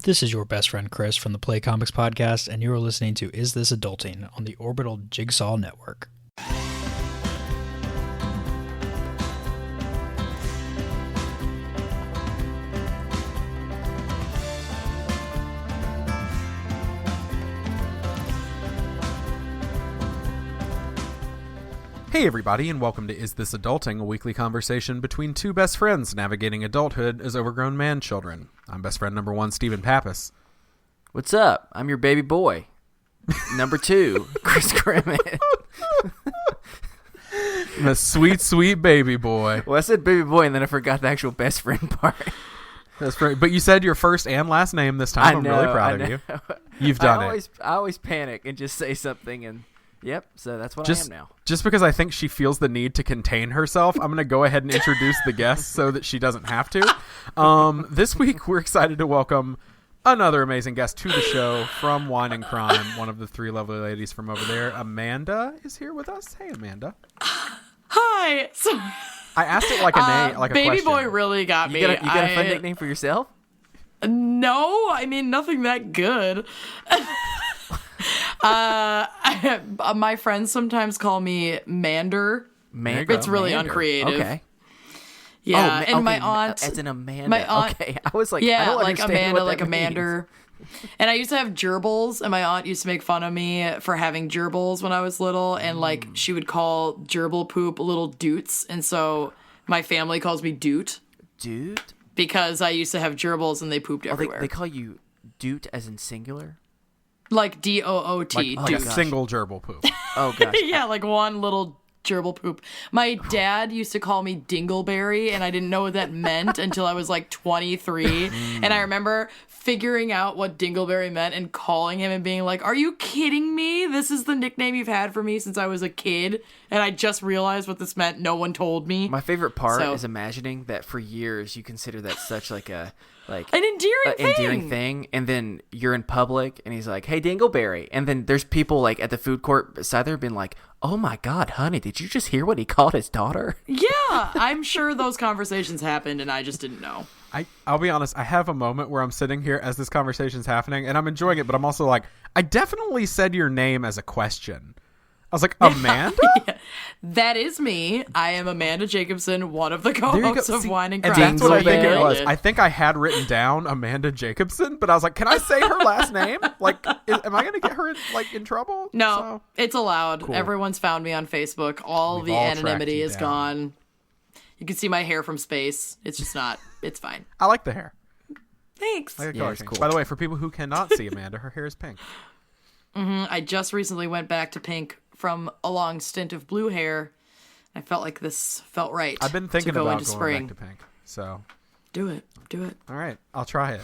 This is your best friend Chris from the Play Comics Podcast, and you're listening to Is This Adulting on the Orbital Jigsaw Network. Hey everybody, and welcome to Is This Adulting, a weekly conversation between two best friends navigating adulthood as overgrown man-children. I'm best friend number one, Stephen Pappas. What's up? I'm your baby boy. Number two, Chris Grimmett. The sweet, sweet baby boy. Well, I said baby boy, and then I forgot the actual best friend part. That's great. But you said your first and last name this time. I'm really proud of you. You've done it. I always panic and just say something, and yep, so that's what I am now. Just because I think she feels the need to contain herself, I'm going to go ahead and introduce the guests so that she doesn't have to. This week, we're excited to welcome another amazing guest to the show from Wine and Crime, one of the three lovely ladies from over there. Amanda is here with us. Hey, Amanda. Hi. So, I asked it like a name, like a baby question. boy really got me. You got a fun nickname for yourself? No, I mean nothing that good. My friends sometimes call me Mander. It's really uncreative. Okay. Yeah, and okay, my aunt, as in Amanda. My aunt, okay, I was like, yeah, I don't like understand Amanda, what like that Amander. And I used to have gerbils, and my aunt used to make fun of me for having gerbils when I was little, and like she would call gerbil poop little doots, and so my family calls me Doot. Doot? Because I used to have gerbils and they pooped everywhere. They call you Doot as in singular? Like D-O-O-T. Like a single gerbil poop. Oh, gosh. Yeah, like one little gerbil poop. My dad used to call me Dingleberry, and I didn't know what that meant until I was like 23. And I remember figuring out what Dingleberry meant and calling him and being like, "Are you kidding me? This is the nickname you've had for me since I was a kid." And I just realized what this meant. No one told me. My favorite part is imagining that for years you consider that such like an endearing thing, and then you're in public and he's like, "Hey, Dingleberry," and then there's people like at the food court beside there being like, "Oh my God, honey, did you just hear what he called his daughter?" Yeah, I'm sure those conversations happened and I just didn't know. I'll be honest, I have a moment where I'm sitting here as this conversation's happening and I'm enjoying it, but I'm also like, I definitely said your name as a question. I was like, Amanda? Yeah, that is me. I am Amanda Jacobson, one of the co-hosts of Wine and Crime. And that's what I think it was. I think I had written down Amanda Jacobson, but I was like, can I say her last name? Like, am I going to get her in trouble? No, it's allowed. Cool. Everyone's found me on Facebook. We've all anonymity is gone. You can see my hair from space. It's just not. It's fine. I like the hair. Thanks. It's cool. By the way, for people who cannot see Amanda, her hair is pink. I just recently went back to pink from a long stint of blue hair. I felt like this felt right. I've been thinking to go about into going spring. back to pink. So Do it. All right, I'll try it.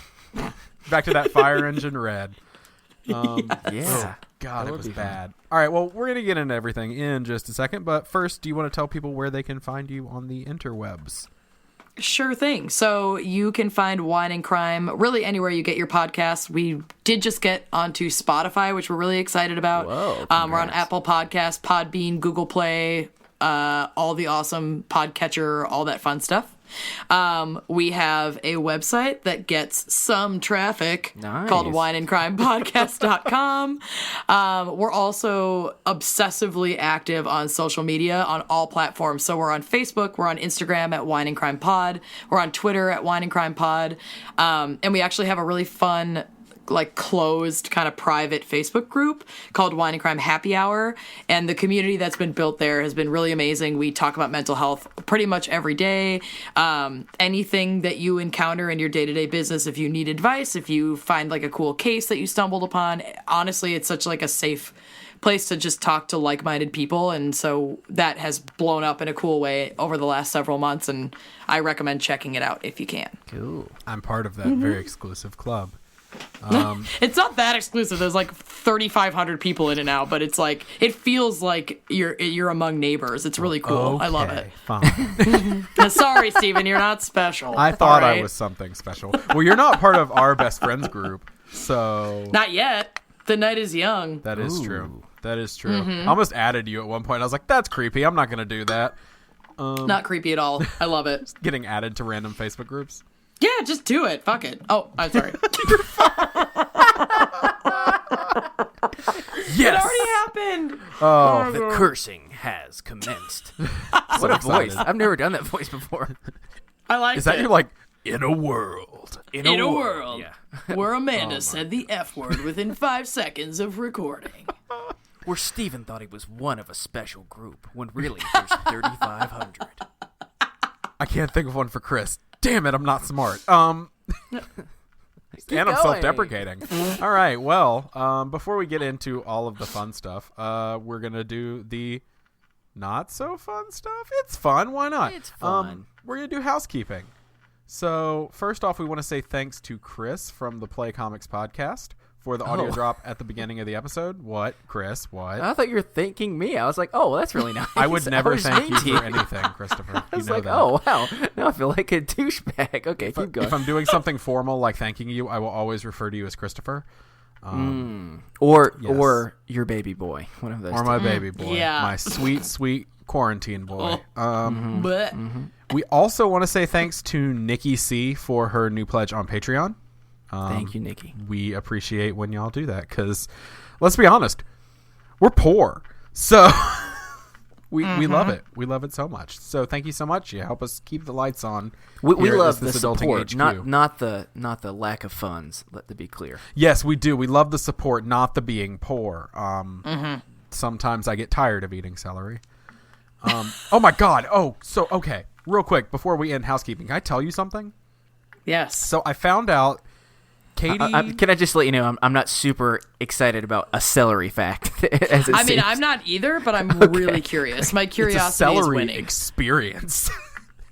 Back to that fire engine red. Yeah. Oh, God, it was bad. All right, well, we're going to get into everything in just a second, but first, do you want to tell people where they can find you on the interwebs? Sure thing. So you can find Wine and Crime really anywhere you get your podcasts. We did just get onto Spotify, which we're really excited about. Whoa, we're on Apple Podcasts, Podbean, Google Play, all the awesome podcatcher, all that fun stuff. We have a website that gets some traffic called wineandcrimepodcast.com. We're also obsessively active on social media on all platforms. So we're on Facebook, we're on Instagram at Wine and Crime Pod, we're on Twitter at Wine and Crime Pod. And we actually have a really fun closed kind of private Facebook group called Wine and Crime Happy Hour, and the community that's been built there has been really amazing. We talk about mental health pretty much every day. Anything that you encounter in your day-to-day business, if you need advice, if you find a cool case that you stumbled upon, honestly, it's such a safe place to just talk to like-minded people, and so that has blown up in a cool way over the last several months, and I recommend checking it out if you can. Cool. I'm part of that very exclusive club. It's not that exclusive. There's 3,500 people in it now, but it's it feels like you're among neighbors. It's really cool. Okay, I love it. Fine. Sorry, Steven, you're not special. I thought I was something special. Well, you're not part of our best friends group, so not yet. The night is young. That is true. That is true. I almost added you at one point. I was like, that's creepy. I'm not going to do that. Not creepy at all. I love it. Getting added to random Facebook groups. Yeah, just do it. Fuck it. Oh, I'm sorry. You're fine. Oh, The cursing has commenced. What a voice. I've never done that voice before. I like is that it. your like in a world? In a world Yeah. where Amanda said the F word within 5 seconds of recording. Where Steven thought he was one of a special group, when really there's 3,500. I can't think of one for Chris. Damn it, I'm not smart. And I'm self-deprecating. All right, well, before we get into all of the fun stuff, we're going to do the not so fun stuff. It's fun. Why not? It's fun. We're going to do housekeeping. So first off, we want to say thanks to Chris from the Play Comics podcast for the audio drop at the beginning of the episode. What, Chris? What? I thought you were thanking me. I was like, oh, well, that's really nice. I would never was thank you mean to for anything, Christopher. I was you know like, that. oh, wow. Now I feel like a douchebag. Okay, keep going. If I'm doing something formal like thanking you, I will always refer to you as Christopher. Or Yes. your baby boy. One of those. Or my baby boy. Yeah. My sweet, sweet quarantine boy. But We also want to say thanks to Nikki C for her new pledge on Patreon. Thank you, Nikki. We appreciate when y'all do that because, let's be honest, we're poor. So we love it. We love it so much. So thank you so much. You help us keep the lights on. We here at love the This Adulting support, HQ. not the lack of funds. Let that be clear. Yes, we do. We love the support, not the being poor. Sometimes I get tired of eating celery. Oh my God. Oh, so okay. Real quick before we end housekeeping, can I tell you something? yes. So I found out Katie. Can I just let you know I'm not super excited about a celery fact? As it I mean, seems. I'm not either, but I'm really curious. My it's a curiosity is celery winning. experience.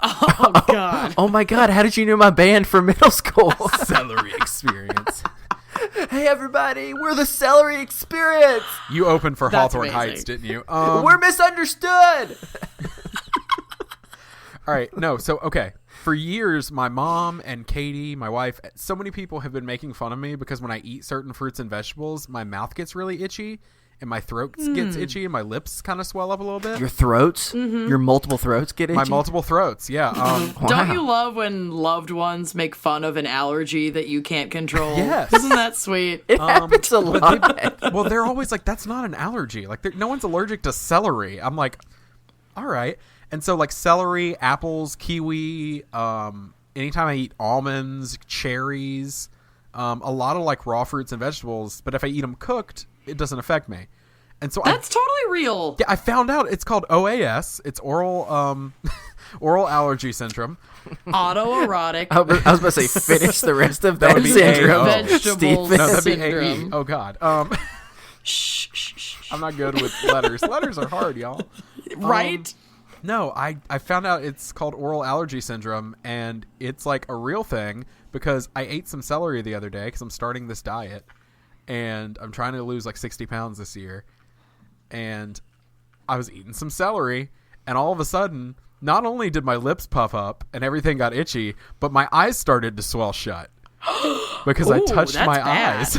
Oh, God. Oh my God! How did you know my band from middle school? Celery experience. Hey everybody, we're the Celery Experience. You opened for That's Hawthorne amazing. Heights, didn't you? We're misunderstood. All right. No. So, okay. For years, my mom and Katie, my wife, so many people have been making fun of me because when I eat certain fruits and vegetables, my mouth gets really itchy and my throat gets itchy and my lips kind of swell up a little bit. Your throats, your multiple throats get itchy. My multiple throats. Yeah. Don't you love when loved ones make fun of an allergy that you can't control? Yes. Isn't that sweet? It happens a lot. Well, they're always like, that's not an allergy. Like, no one's allergic to celery. I'm like, all right. And so, like, celery, apples, kiwi, anytime I eat almonds, cherries, a lot of, like, raw fruits and vegetables. But if I eat them cooked, it doesn't affect me. And so That's totally real. I found out it's called OAS. It's oral allergy syndrome. Autoerotic I was about to say, finish the rest of that would be syndrome. AO. Vegetable Stephen. No, that'd be syndrome. AE. Oh, God. Shh, shh, shh. I'm not good with letters. Letters are hard, y'all. Right? No, I found out it's called oral allergy syndrome, and it's like a real thing because I ate some celery the other day because I'm starting this diet, and I'm trying to lose like 60 pounds this year, and I was eating some celery, and all of a sudden, not only did my lips puff up and everything got itchy, but my eyes started to swell shut because I Ooh, touched that's my bad. eyes.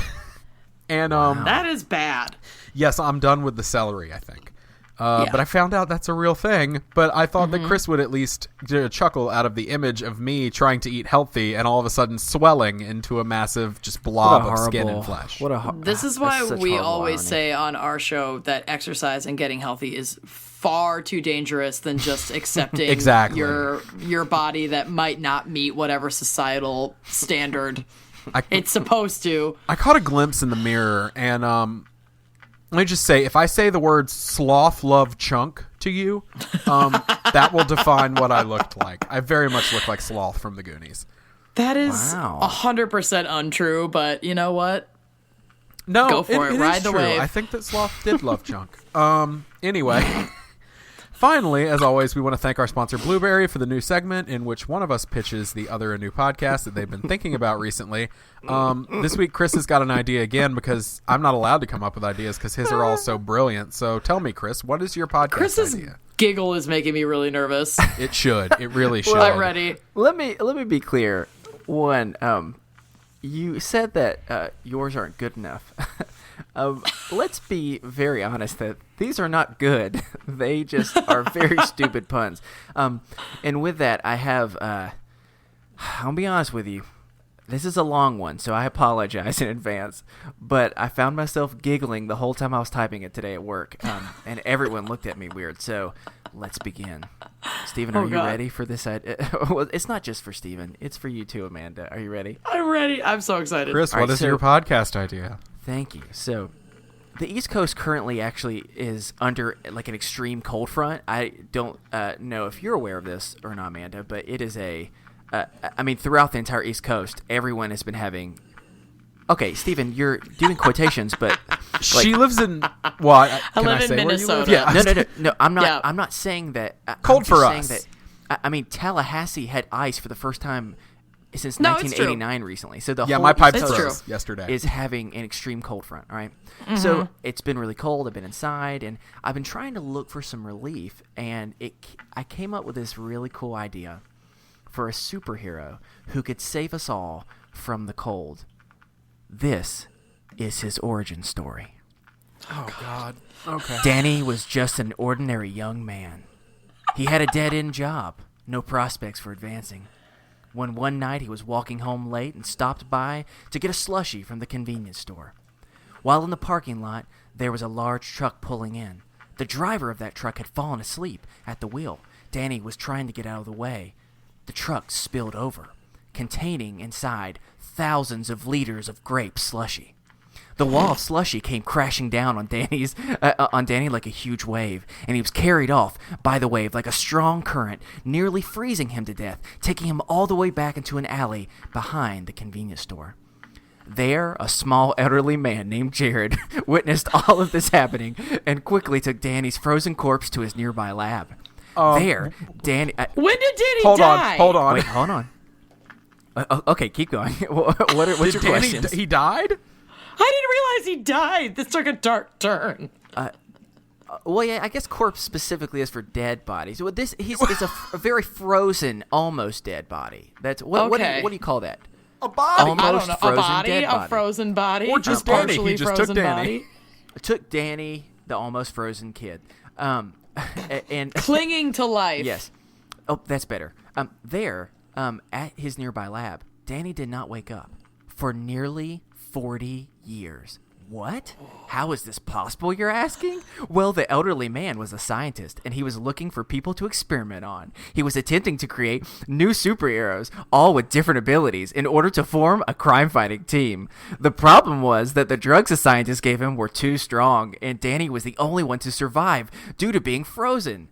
And That is bad. yes, I'm done with the celery, I think. But I found out that's a real thing. But I thought that Chris would at least get a chuckle out of the image of me trying to eat healthy and all of a sudden swelling into a massive just blob of skin and flesh. This is why we always say on our show that exercise and getting healthy is far too dangerous than just accepting Exactly. your body that might not meet whatever societal standard it's supposed to. I caught a glimpse in the mirror, and let me just say, if I say the words sloth love chunk to you, that will define what I looked like. I very much look like Sloth from the Goonies. That is Wow. 100% untrue, but you know what? No, Go for it. is Ride the true. wave. I think that Sloth did love chunk. Anyway, finally, as always, we want to thank our sponsor Blueberry for the new segment in which one of us pitches the other a new podcast that they've been thinking about recently. This week, Chris has got an idea again because I'm not allowed to come up with ideas because his are all so brilliant. So tell me, Chris, what is your podcast Chris's idea? giggle is making me really nervous. It should. It really should. I'm ready. Let me be clear. One, you said that yours aren't good enough. Let's be very honest that these are not good. They just are very stupid puns. And with that, I have. I'll be honest with you. This is a long one, so I apologize in advance. But I found myself giggling the whole time I was typing it today at work, and everyone looked at me weird. So let's begin. Steven, are you ready for this? Well, it's not just for Steven. It's for you too, Amanda. Are you ready? I'm ready. I'm so excited. Chris, what is your podcast idea? Thank you. So the East Coast currently actually is under like an extreme cold front. I don't know if you're aware of this or not, Amanda, but it is throughout the entire East Coast, everyone has been having. Okay, Steven, you're doing quotations, but she lives in what? I live in Minnesota. Yeah. No. I'm not. Yeah. I'm not saying that. Cold for I'm just us. saying that, Tallahassee had ice for the first time since No, it's 1989 recently. So the Yeah, whole my pipe East Coast froze yesterday. is having an extreme cold front. All right. So it's been really cold. I've been inside, and I've been trying to look for some relief, and I came up with this really cool idea for a superhero who could save us all from the cold. This is his origin story. Oh, God. Okay. Danny was just an ordinary young man. He had a dead-end job, no prospects for advancing. When one night he was walking home late and stopped by to get a slushie from the convenience store. While in the parking lot, there was a large truck pulling in. The driver of that truck had fallen asleep at the wheel. Danny was trying to get out of the way. The truck spilled over, containing inside thousands of liters of grape slushy. The wall of slushy came crashing down on Danny like a huge wave, and he was carried off by the wave like a strong current, nearly freezing him to death, taking him all the way back into an alley behind the convenience store. There, a small elderly man named Jared witnessed all of this happening and quickly took Danny's frozen corpse to his nearby lab. Danny... When did Danny Hold die? on. Wait, hold on. Okay, keep going. What's your questions? He died? I didn't realize he died. This took a dark turn. Well, yeah, I guess corpse specifically is for dead bodies. Well, this is a very frozen, almost dead body. That's what do you call that? A body. Almost I don't know. frozen A body? dead body. A frozen body? Or just a Danny. partially He just took frozen Danny. body? It took Danny, the almost frozen kid, and Clinging to life. yes. Oh, that's better. At his nearby lab, Danny did not wake up for nearly 40 years. What? How is this possible, you're asking? Well, the elderly man was a scientist, and he was looking for people to experiment on. He was attempting to create new superheroes, all with different abilities, in order to form a crime-fighting team. The problem was that the drugs the scientist gave him were too strong, and Danny was the only one to survive due to being frozen.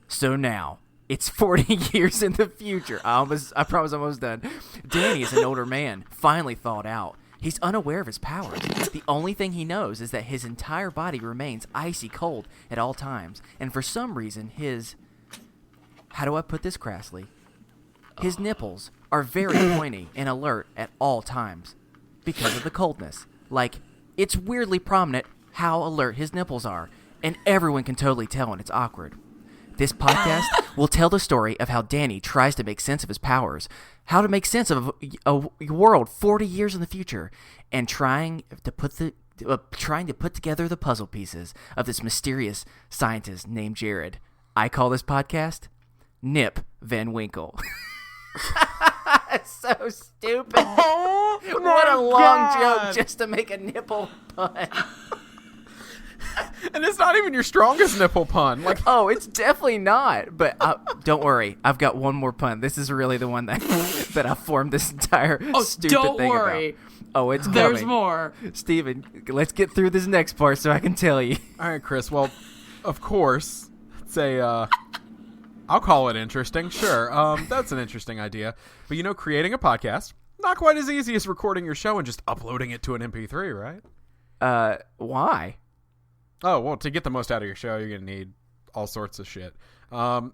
So now, it's 40 years in the future. I promise I'm almost done. Danny is an older man, finally thawed out. He's unaware of his powers. The only thing he knows is that his entire body remains icy cold at all times. And for some reason, how do I put this crassly? His nipples are very pointy and alert at all times because of the coldness. Like, it's weirdly prominent how alert his nipples are. And everyone can totally tell when it's awkward. This podcast will tell the story of how Danny tries to make sense of his powers, how to make sense of a world 40 years in the future, and trying to put together the puzzle pieces of this mysterious scientist named Jared. I call this podcast Nip Van Winkle. It's so stupid. Oh, What a long God. joke just to make a nipple pun. And it's not even your strongest nipple pun. Like, Oh, it's definitely not. But don't worry, I've got one more pun. This is really the one that I formed this entire stupid don't thing worry. about. Oh, it's coming. There's more. Steven, let's get through this next part so I can tell you. all right, Chris. Well, of course, say I'll call it interesting. Sure, that's an interesting idea. But creating a podcast, not quite as easy as recording your show and just uploading it to an MP3, right? Why? Oh, well, to get the most out of your show, you're going to need all sorts of shit. Tell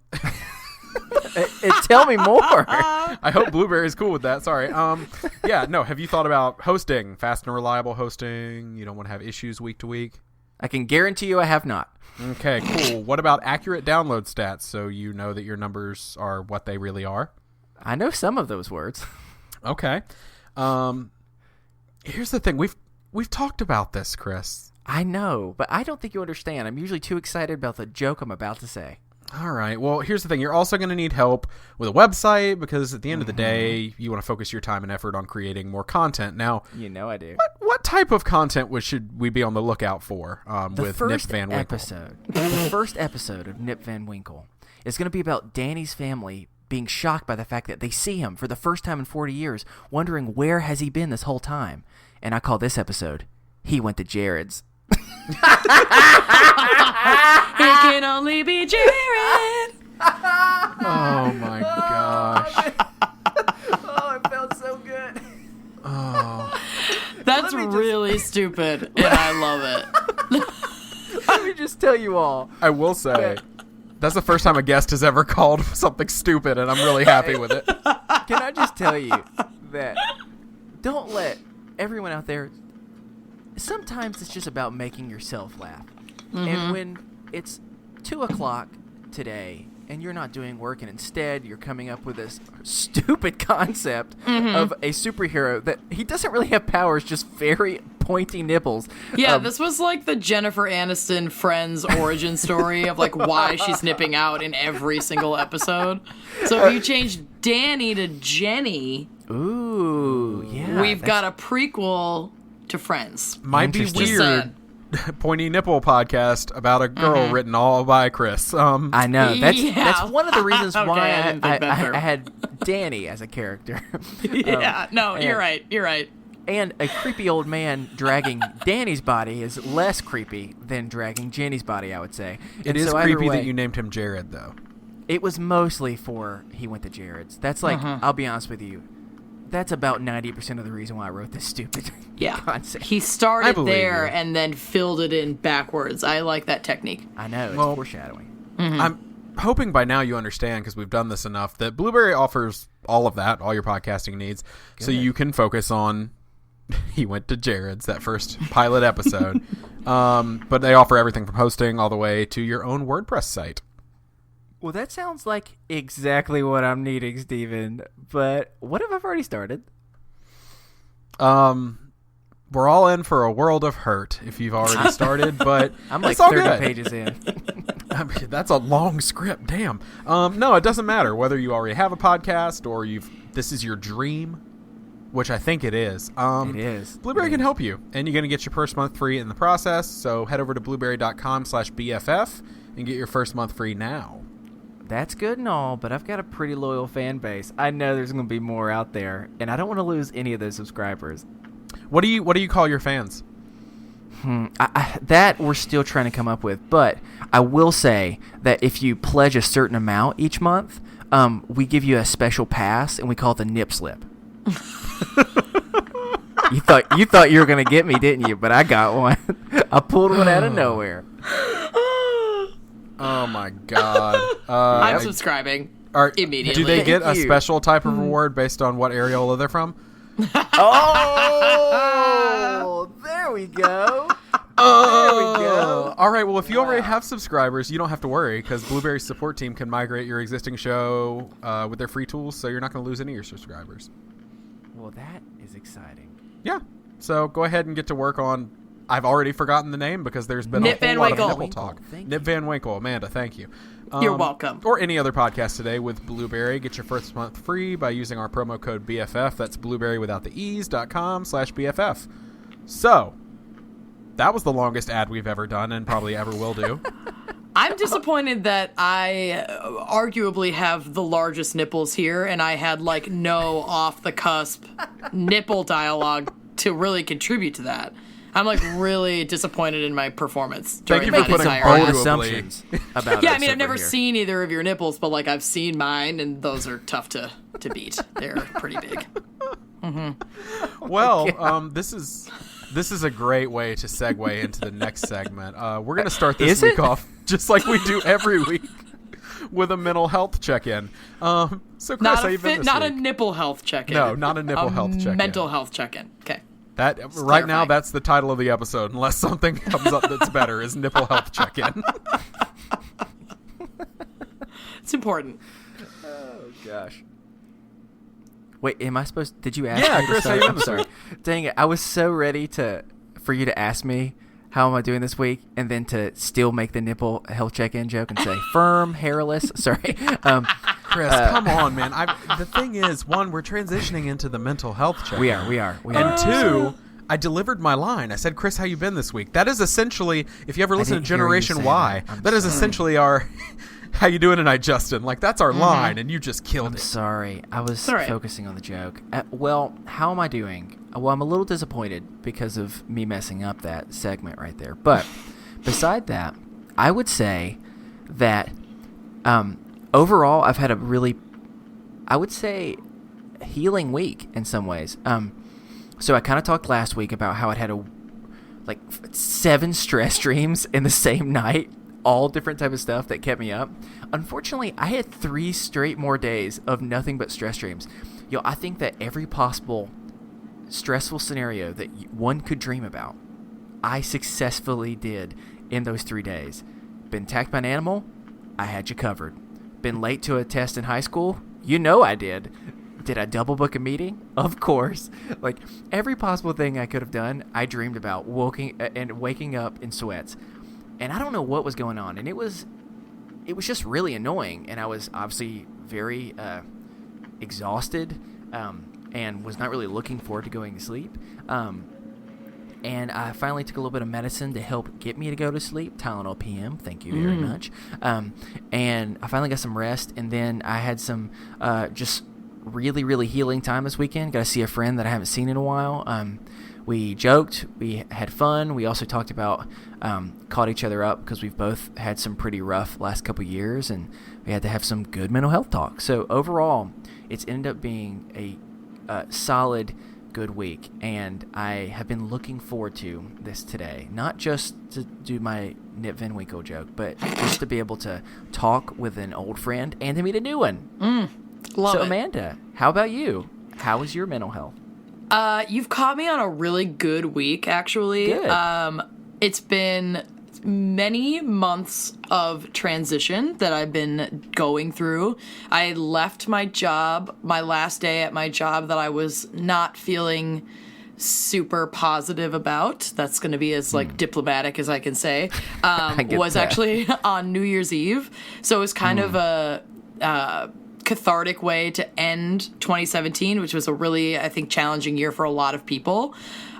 me more. I hope Blueberry's cool with that. Sorry. Have you thought about hosting, fast and reliable hosting? You don't want to have issues week to week? I can guarantee you I have not. Okay, cool. What about accurate download stats so you know that your numbers are what they really are? I know some of those words. Okay. Here's the thing. We've talked about this, Chris. I know, but I don't think you understand. I'm usually too excited about the joke I'm about to say. All right. Well, here's the thing. You're also going to need help with a website because at the end of the day, you want to focus your time and effort on creating more content. Now, You know I do. what type of content should we be on the lookout for with Nip Van Winkle? The first episode of Nip Van Winkle is going to be about Danny's family being shocked by the fact that they see him for the first time in 40 years, wondering where has he been this whole time. And I call this episode, He Went to Jared's. It can only be Jared. Oh, my gosh. Oh, it felt so good. Oh. That's really stupid, and I love it. Let me just tell you all. I will say, that's the first time a guest has ever called something stupid, and I'm really happy with it. Can I just tell you that don't let everyone out there, sometimes it's just about making yourself laugh. And when it's 2 o'clock today and you're not doing work and instead you're coming up with this stupid concept of a superhero that he doesn't really have powers, just very pointy nipples. Yeah, this was like the Jennifer Aniston Friends origin story of like why she's nipping out in every single episode. So if you change Danny to Jenny, Ooh, yeah. we've got a prequel to Friends. Might be Interesting. Just weird. saying. Pointy Nipple podcast about a girl written all by Chris. I know. That's Yeah. that's one of the reasons Okay, why I didn't think that through. I had Danny as a character. Yeah, no, you're right. You're right. And a creepy old man dragging Danny's body is less creepy than dragging Jenny's body, I would say. It And is so either creepy way, that you named him Jared, though. It was mostly for He Went to Jared's. That's like, I'll be honest with you, that's about 90% of the reason why I wrote this stupid Yeah. concept. He I started believe there you. and then filled it in backwards. I like that technique. I know, it's Well, foreshadowing. I'm hoping by now you understand, because we've done this enough, that Blueberry offers all of that, all your podcasting needs, so you can focus on He Went to Jared's, that first pilot episode. But they offer everything from hosting all the way to your own WordPress site. Well, that sounds like exactly what I'm needing, Steven. But what if I've already started? We're all in for a world of hurt if you've already started, but I'm like it's all 30 good. pages in. I mean, that's a long script. Damn. No, it doesn't matter whether you already have a podcast or this is your dream, which I think it is. It is. Blueberry It can is. help you, and you're going to get your first month free in the process. So head over to blueberry.com/BFF and get your first month free now. That's good and all, but I've got a pretty loyal fan base. I know there's going to be more out there, and I don't want to lose any of those subscribers. What do you call your fans? That we're still trying to come up with, but I will say that if you pledge a certain amount each month, we give you a special pass, and we call it the nip slip. You thought you were going to get me, didn't you? But I got one. I pulled one out of nowhere. Oh my god! I'm subscribing immediately. Do they get Thank a you. special type of reward based on what areola they're from? Oh, there we go. There we go. All right. Well, if you already have subscribers, you don't have to worry because Blueberry's support team can migrate your existing show with their free tools, so you're not going to lose any of your subscribers. Well, that is exciting. Yeah. So go ahead and get to work on. I've already forgotten the name because there's been Nip a whole Van lot of Winkle. nipple talk. Thank Nip you. Van Winkle, Amanda, thank you. You're welcome. Or any other podcast today with Blueberry. Get your first month free by using our promo code BFF. That's blueberry without the e's.com/BFF. So, that was the longest ad we've ever done and probably ever will do. I'm disappointed that I arguably have the largest nipples here, and I had like no off the cusp nipple dialogue to really contribute to that. I'm like really disappointed in my performance during you that for putting entire bold ad. assumptions about Yeah, us I mean, I've over never here. seen either of your nipples, but like I've seen mine, and those are tough to beat. They're pretty big. Well, this is a great way to segue into the next segment. We're going to start this Is week it? off just like we do every week with a mental health check-in. So, Chris, Not how a you been this not a week? nipple health check-in. No, not a nipple health check-in. Mental health check-in. Okay. That right now, clarifying. that's the title of the episode. Unless something comes up that's better, is nipple health check-in. It's important. Oh gosh. Wait, am I supposed? Did you ask Yeah, me to Chris, how start? you been I'm this sorry. week? Dang it! I was so ready for you to ask me how am I doing this week? And then to still make the nipple health check-in joke and say firm, hairless. Sorry. Chris, come on, man. The thing is, one, we're transitioning into the mental health check. We are. And two, I delivered my line. I said, Chris, how you been this week? That is essentially, if you ever listen to Generation Y, that is essentially our... How you doing tonight, Justin? Like, that's our line, and you just killed it. Sorry. I was focusing on the joke. Well, how am I doing? Well, I'm a little disappointed because of me messing up that segment right there. But beside that, I would say that overall, I've had a really, I would say, healing week in some ways. So I kind of talked last week about how I'd had 7 stress dreams in the same night. All different type of stuff that kept me up. Unfortunately, I had 3 straight more days of nothing but stress dreams. I think that every possible stressful scenario that one could dream about, I successfully did in those 3 days. Been attacked by an animal? I had you covered. Been late to a test in high school? You know I did. Did I double book a meeting? Of course. Like, every possible thing I could have done, I dreamed about waking up in sweats. And I don't know what was going on, and it was just really annoying, and I was obviously very exhausted and was not really looking forward to going to sleep. And I finally took a little bit of medicine to help get me to go to sleep, Tylenol PM, thank you very much. And I finally got some rest, and then I had some just really, really healing time this weekend. Got to see a friend that I haven't seen in a while. We joked, we had fun, we also talked about, caught each other up because we've both had some pretty rough last couple years, and we had to have some good mental health talk. So overall, it's ended up being a solid, good week, and I have been looking forward to this today. Not just to do my Nip Van Winkle joke, but just to be able to talk with an old friend and to meet a new one. Love it. Amanda, how about you? How is your mental health? You've caught me on a really good week, actually. Good. It's been many months of transition that I've been going through. I left my job, my last day at my job that I was not feeling super positive about. That's going to be as diplomatic as I can say. Was actually on New Year's Eve. So it was kind of a cathartic way to end 2017, which was a really, I think, challenging year for a lot of people.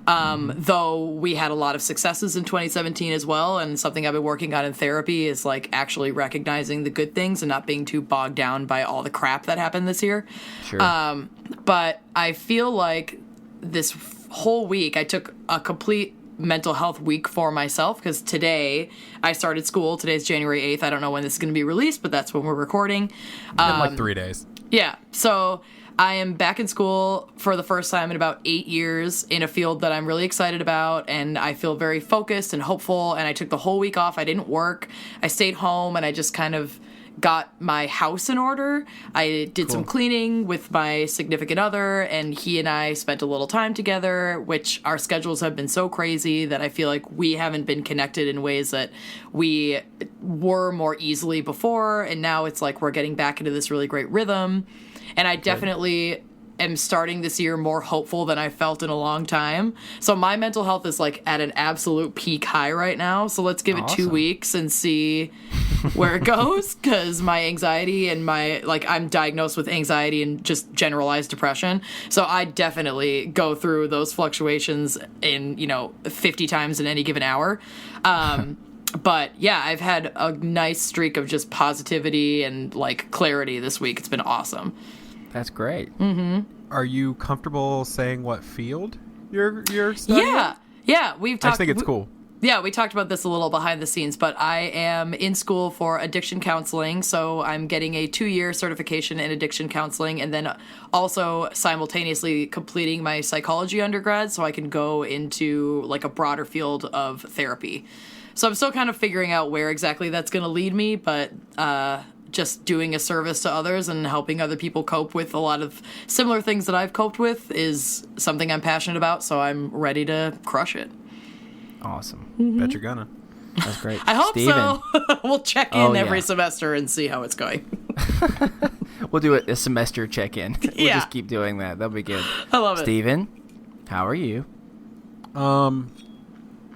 Though we had a lot of successes in 2017 as well, and something I've been working on in therapy is actually recognizing the good things and not being too bogged down by all the crap that happened this year. Sure. But I feel like this whole week I took a complete mental health week for myself, because today I started school. Today's January 8th. I don't know when this is going to be released, but that's when we're recording. In 3 days. Yeah. So I am back in school for the first time in about 8 years in a field that I'm really excited about, and I feel very focused and hopeful, and I took the whole week off. I didn't work. I stayed home, and I just kind of got my house in order. I did some cleaning with my significant other, and he and I spent a little time together, which our schedules have been so crazy that I feel like we haven't been connected in ways that we were more easily before, and now it's like we're getting back into this really great rhythm. And I definitely am starting this year more hopeful than I felt in a long time. So my mental health is at an absolute peak high right now. So let's give it 2 weeks and see where it goes. Because my anxiety and I'm diagnosed with anxiety and just generalized depression. So I definitely go through those fluctuations in, 50 times in any given hour. But yeah, I've had a nice streak of just positivity and clarity this week. It's been awesome. That's great. Are you comfortable saying what field you're studying? Yeah. We've talked. I just think it's cool. Yeah, we talked about this a little behind the scenes, but I am in school for addiction counseling, so I'm getting a 2-year certification in addiction counseling, and then also simultaneously completing my psychology undergrad, so I can go into a broader field of therapy. So I'm still kind of figuring out where exactly that's going to lead me, but just doing a service to others and helping other people cope with a lot of similar things that I've coped with is something I'm passionate about, so I'm ready to crush it. Awesome. Bet you're gonna. That's great. I hope Steven. so. We'll check in every semester and see how it's going. We'll do a semester check-in. We'll just keep doing that. That'll be good. I love it. Steven, how are you?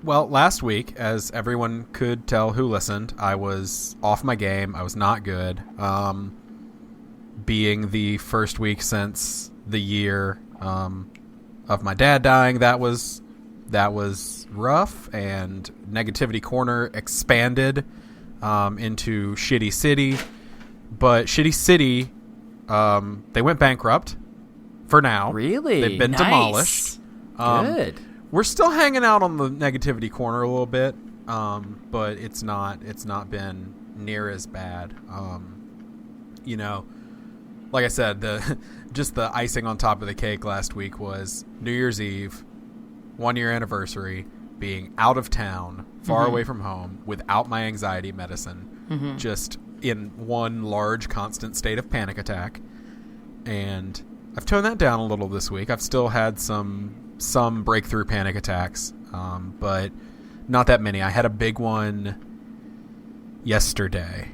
Well, last week, as everyone could tell who listened, I was off my game. I was not good. Being the first week since the year of my dad dying, that was rough, and Negativity Corner expanded into Shitty City. But Shitty City, they went bankrupt for now. Really? They've been Nice. demolished. Good. We're still hanging out on the Negativity Corner a little bit, but it's not been near as bad. You know, like I said, just the icing on top of the cake last week was New Year's Eve, 1 year anniversary, being out of town, far away from home, without my anxiety medicine, just in one large constant state of panic attack. And I've toned that down a little this week. I've still had some breakthrough panic attacks, but not that many. I had a big one yesterday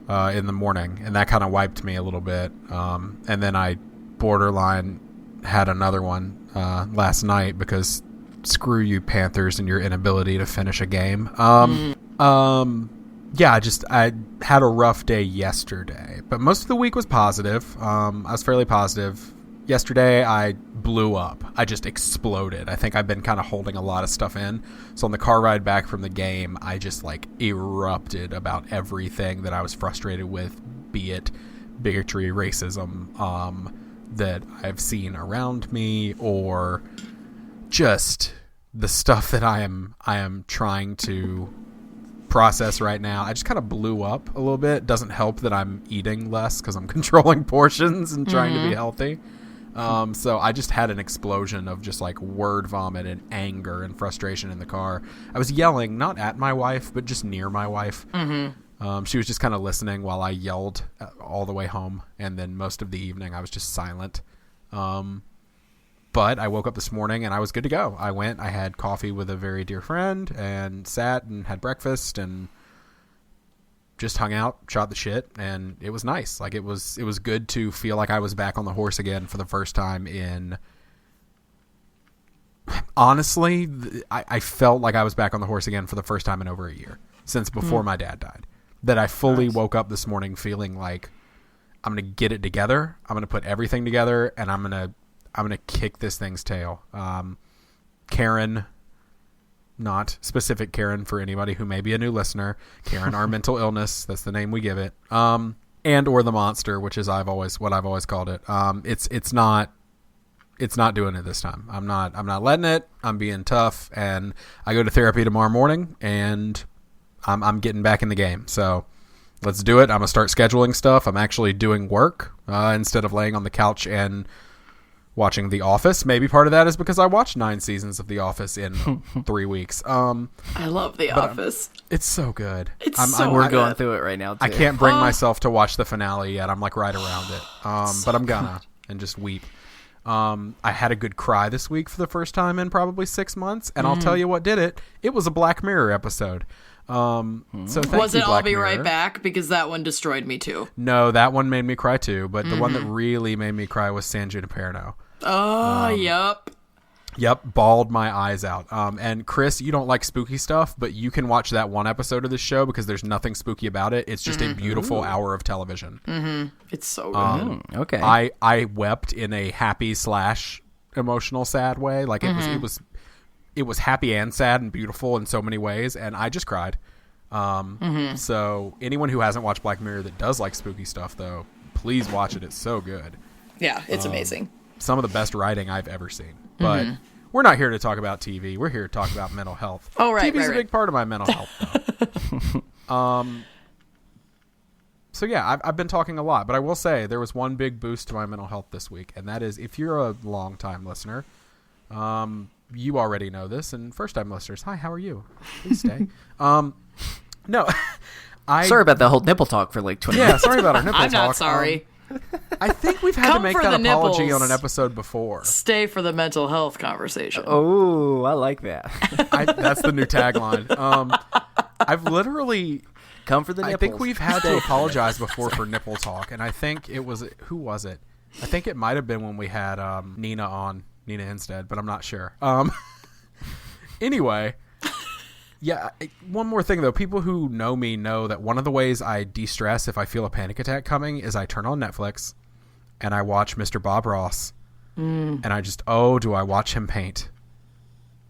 in the morning, and that kind of wiped me a little bit. And then I borderline had another one last night because screw you, Panthers, and your inability to finish a game. Yeah, I had a rough day yesterday, but most of the week was positive. I was fairly positive. Yesterday, I blew up. I just exploded. I think I've been kind of holding a lot of stuff in. So on the car ride back from the game, I just erupted about everything that I was frustrated with, be it bigotry, racism, that I've seen around me, or just the stuff that I am trying to process right now. I just kind of blew up a little bit. Doesn't help that I'm eating less because I'm controlling portions and trying to be healthy. So I just had an explosion of just word vomit and anger and frustration in the car. I was yelling, not at my wife, but just near my wife. She was just kind of listening while I yelled all the way home. And then most of the evening I was just silent. But I woke up this morning and I was good to go. I had coffee with a very dear friend and sat and had breakfast and just hung out, shot the shit, and it was nice. It was good to feel like I was back on the horse again for the first time in... Honestly, I felt like I was back on the horse again for the first time in over a year, since before my dad died. That I fully woke up this morning feeling like I'm going to get it together, I'm going to put everything together, and I'm going to kick this thing's tail. Karen... Not specific Karen for anybody who may be a new listener. Karen, our mental illness, that's the name we give it. And or the monster, which is what I've always called it. It's not doing it this time. I'm not letting it. I'm being tough, and I go to therapy tomorrow morning, and I'm getting back in the game. So let's do it. I'm gonna start scheduling stuff. I'm actually doing work instead of laying on the couch and watching The Office. Maybe part of that is because I watched 9 seasons of The Office in 3 weeks. I love The Office. It's so good. We're going through it right now, too. I can't bring myself to watch the finale yet. I'm right around it. But I'm gonna and just weep. I had a good cry this week for the first time in probably 6 months, and I'll tell you what did it. It was a Black Mirror episode. So thank Was you, it Black I'll Be Mirror. Right Back? Because that one destroyed me too. No, that one made me cry too, but the one that really made me cry was San Junipero. Oh, yep. Yep, bawled my eyes out. And Chris, you don't like spooky stuff, but you can watch that one episode of this show because there's nothing spooky about it. It's just a beautiful hour of television. It's so good. Okay. I wept in a happy / emotional sad way. It was happy and sad and beautiful in so many ways, and I just cried. So anyone who hasn't watched Black Mirror that does like spooky stuff, though, please watch it. It's so good. Yeah, it's amazing. Some of the best writing I've ever seen. But we're not here to talk about TV. We're here to talk about mental health. Oh, right, TV's right, a big part of my mental health, though. So yeah, I've been talking a lot, but I will say there was one big boost to my mental health this week, and that is if you're a long-time listener, you already know this, and first-time listeners, hi, how are you? Please stay. No, Sorry about the whole nipple talk for 20 yeah, minutes. sorry about our nipple I'm talk. not sorry. I think we've had to Come make for that the apology nipples. on an episode before. Stay for the mental health conversation. Oh, I like that. That's the new tagline. I've literally... Come for the nipples. I think we've had to apologize before for nipple talk, and I think it was... Who was it? I think it might have been when we had Nina Instead, but I'm not sure. Anyway, Yeah, one more thing, though. People who know me know that one of the ways I de-stress if I feel a panic attack coming is I turn on Netflix and I watch Mr. Bob Ross. And I just, do I watch him paint?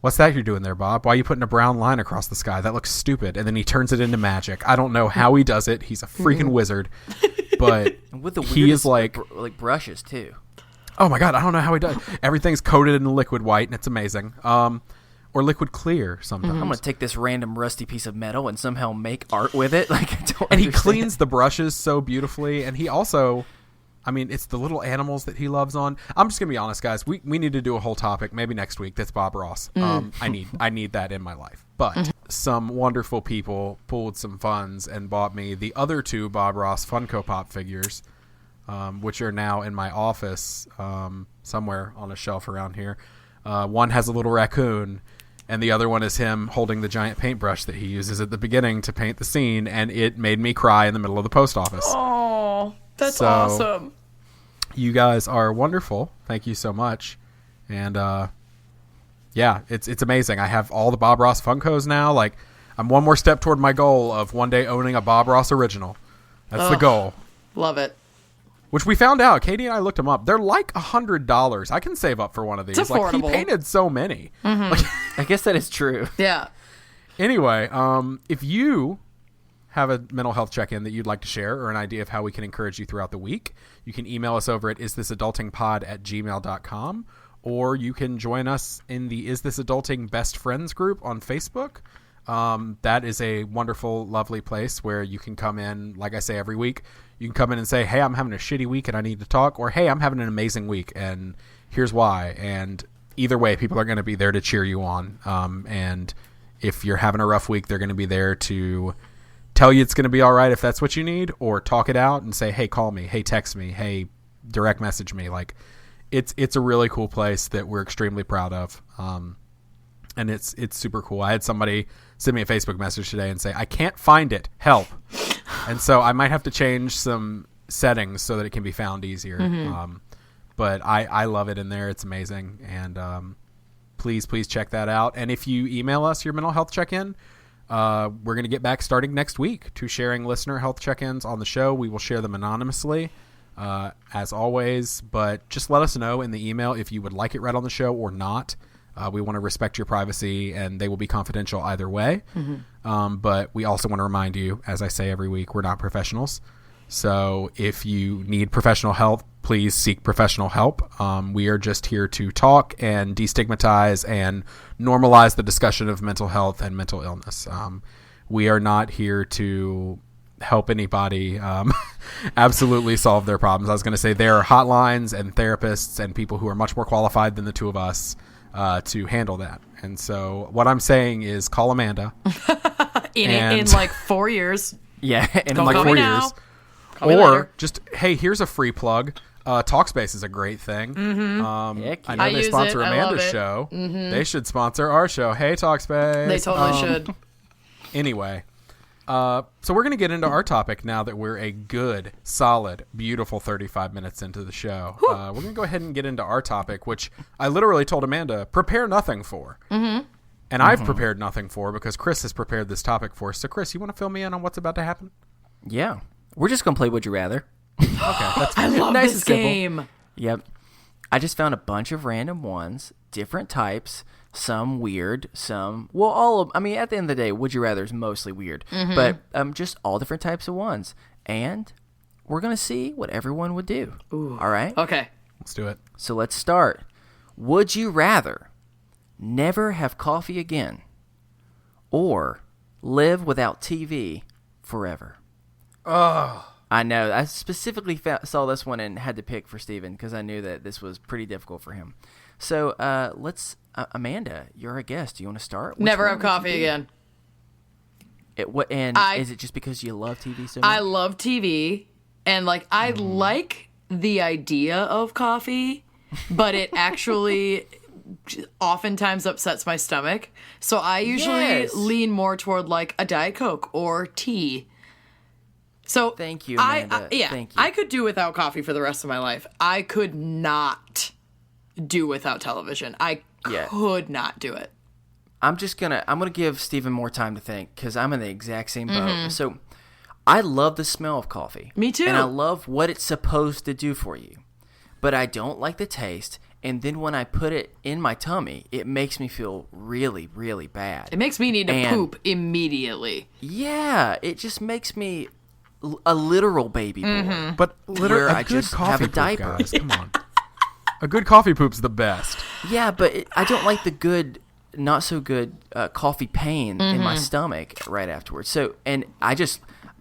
What's that you're doing there, Bob? Why are you putting a brown line across the sky? That looks stupid. And then he turns it into magic. I don't know how he does it. He's a freaking wizard. But With the he is like brushes, too. Oh, my God. I don't know how he does. Everything's coated in liquid white, and it's amazing. Or liquid clear sometimes. I'm going to take this random rusty piece of metal and somehow make art with it. Like, I don't And he understand. cleans the brushes so beautifully. And he also, I mean, it's the little animals that he loves on. I'm just going to be honest, guys. We need to do a whole topic, maybe next week, that's Bob Ross. I need that in my life. But some wonderful people pulled some funds and bought me the other two Bob Ross Funko Pop figures, which are now in my office somewhere on a shelf around here. One has a little raccoon, and the other one is him holding the giant paintbrush that he uses at the beginning to paint the scene, and it made me cry in the middle of the post office. Oh, that's awesome. You guys are wonderful. Thank you so much. And yeah, it's amazing. I have all the Bob Ross Funkos now. Like, I'm one more step toward my goal of one day owning a Bob Ross original. That's the goal. Love it. Which we found out. Katie and I looked them up. They're like $100. I can save up for one of these. It's like, he affordable. painted so many. Like, I guess that is true. Yeah. anyway, if you have a mental health check-in that you'd like to share or an idea of how we can encourage you throughout the week, you can email us over at isthisadultingpod@gmail.com, or you can join us in the Is This Adulting Best Friends group on Facebook. That is a wonderful, lovely place where you can come in, like I say every week, you can come in and say, hey, I'm having a shitty week and I need to talk, or hey, I'm having an amazing week and here's why. And either way, people are going to be there to cheer you on. And if you're having a rough week, they're going to be there to tell you it's going to be all right if that's what you need, or talk it out and say, hey, call me, hey, text me, hey, direct message me. Like, it's a really cool place that we're extremely proud of. And it's super cool. I had somebody send me a Facebook message today and say, I can't find it, help. And so I might have to change some settings so that it can be found easier. But I love it in there. It's amazing. And please check that out. And if you email us your mental health check-in, we're going to get back starting next week to sharing listener health check-ins on the show. We will share them anonymously, as always. But just let us know in the email if you would like it read on the show or not. We want to respect your privacy, and they will be confidential either way. But we also want to remind you, as I say every week, we're not professionals. So if you need professional help, please seek professional help. We are just here to talk and destigmatize and normalize the discussion of mental health and mental illness. We are not here to help anybody absolutely solve their problems. I was going to say there are hotlines and therapists and people who are much more qualified than the two of us to handle that. And so what I'm saying is call Amanda. In like 4 years. Yeah, and Don't like call 4 me years. now. Call me Or later. just, hey, here's a free plug. Talkspace is a great thing. Heck I yeah. know I they use sponsor it. I love Amanda's it. show. They should sponsor our show. Hey, Talkspace. They totally should. Anyway, so we're going to get into our topic now that we're a good, solid, beautiful 35 minutes into the show. We're going to go ahead and get into our topic, which I literally told Amanda, prepare nothing for. And I've prepared nothing for because Chris has prepared this topic for us. So, Chris, you want to fill me in on what's about to happen? Yeah. We're just going to play Would You Rather. Okay, that's I love Nice this and simple. game. Yep. I just found a bunch of random ones, different types, some weird, some, well, all of, I mean, at the end of the day, Would You Rather is mostly weird, but just all different types of ones. And we're going to see what everyone would do. All right? Okay. Let's do it. So let's start. Would you rather never have coffee again or live without TV forever? Oh. I know. I specifically saw this one and had to pick for Steven because I knew that this was pretty difficult for him. So let's, Amanda, you're a guest. Do you want to start? Which Never one have would you coffee do? again. Is it just because you love TV so much? I love TV, and like I like the idea of coffee, but it actually oftentimes upsets my stomach. So I usually Yes. lean more toward like a Diet Coke or tea. So Thank you, Amanda. Yeah, Thank you. I could do without coffee for the rest of my life. I could not do without television. I Yeah. could not do it. I'm gonna give Steven more time to think because I'm in the exact same boat. So I love the smell of coffee. Me too. And I love what it's supposed to do for you. But I don't like the taste. And then when I put it in my tummy, it makes me feel really, really bad. It makes me need to poop immediately. Yeah, it just makes me a literal baby boy. But literally, I a good just coffee have a poop, diaper. guys. Come on. A good coffee poop's the best. Yeah, but I don't like the good, not so good coffee pain in my stomach right afterwards. So, and I'm just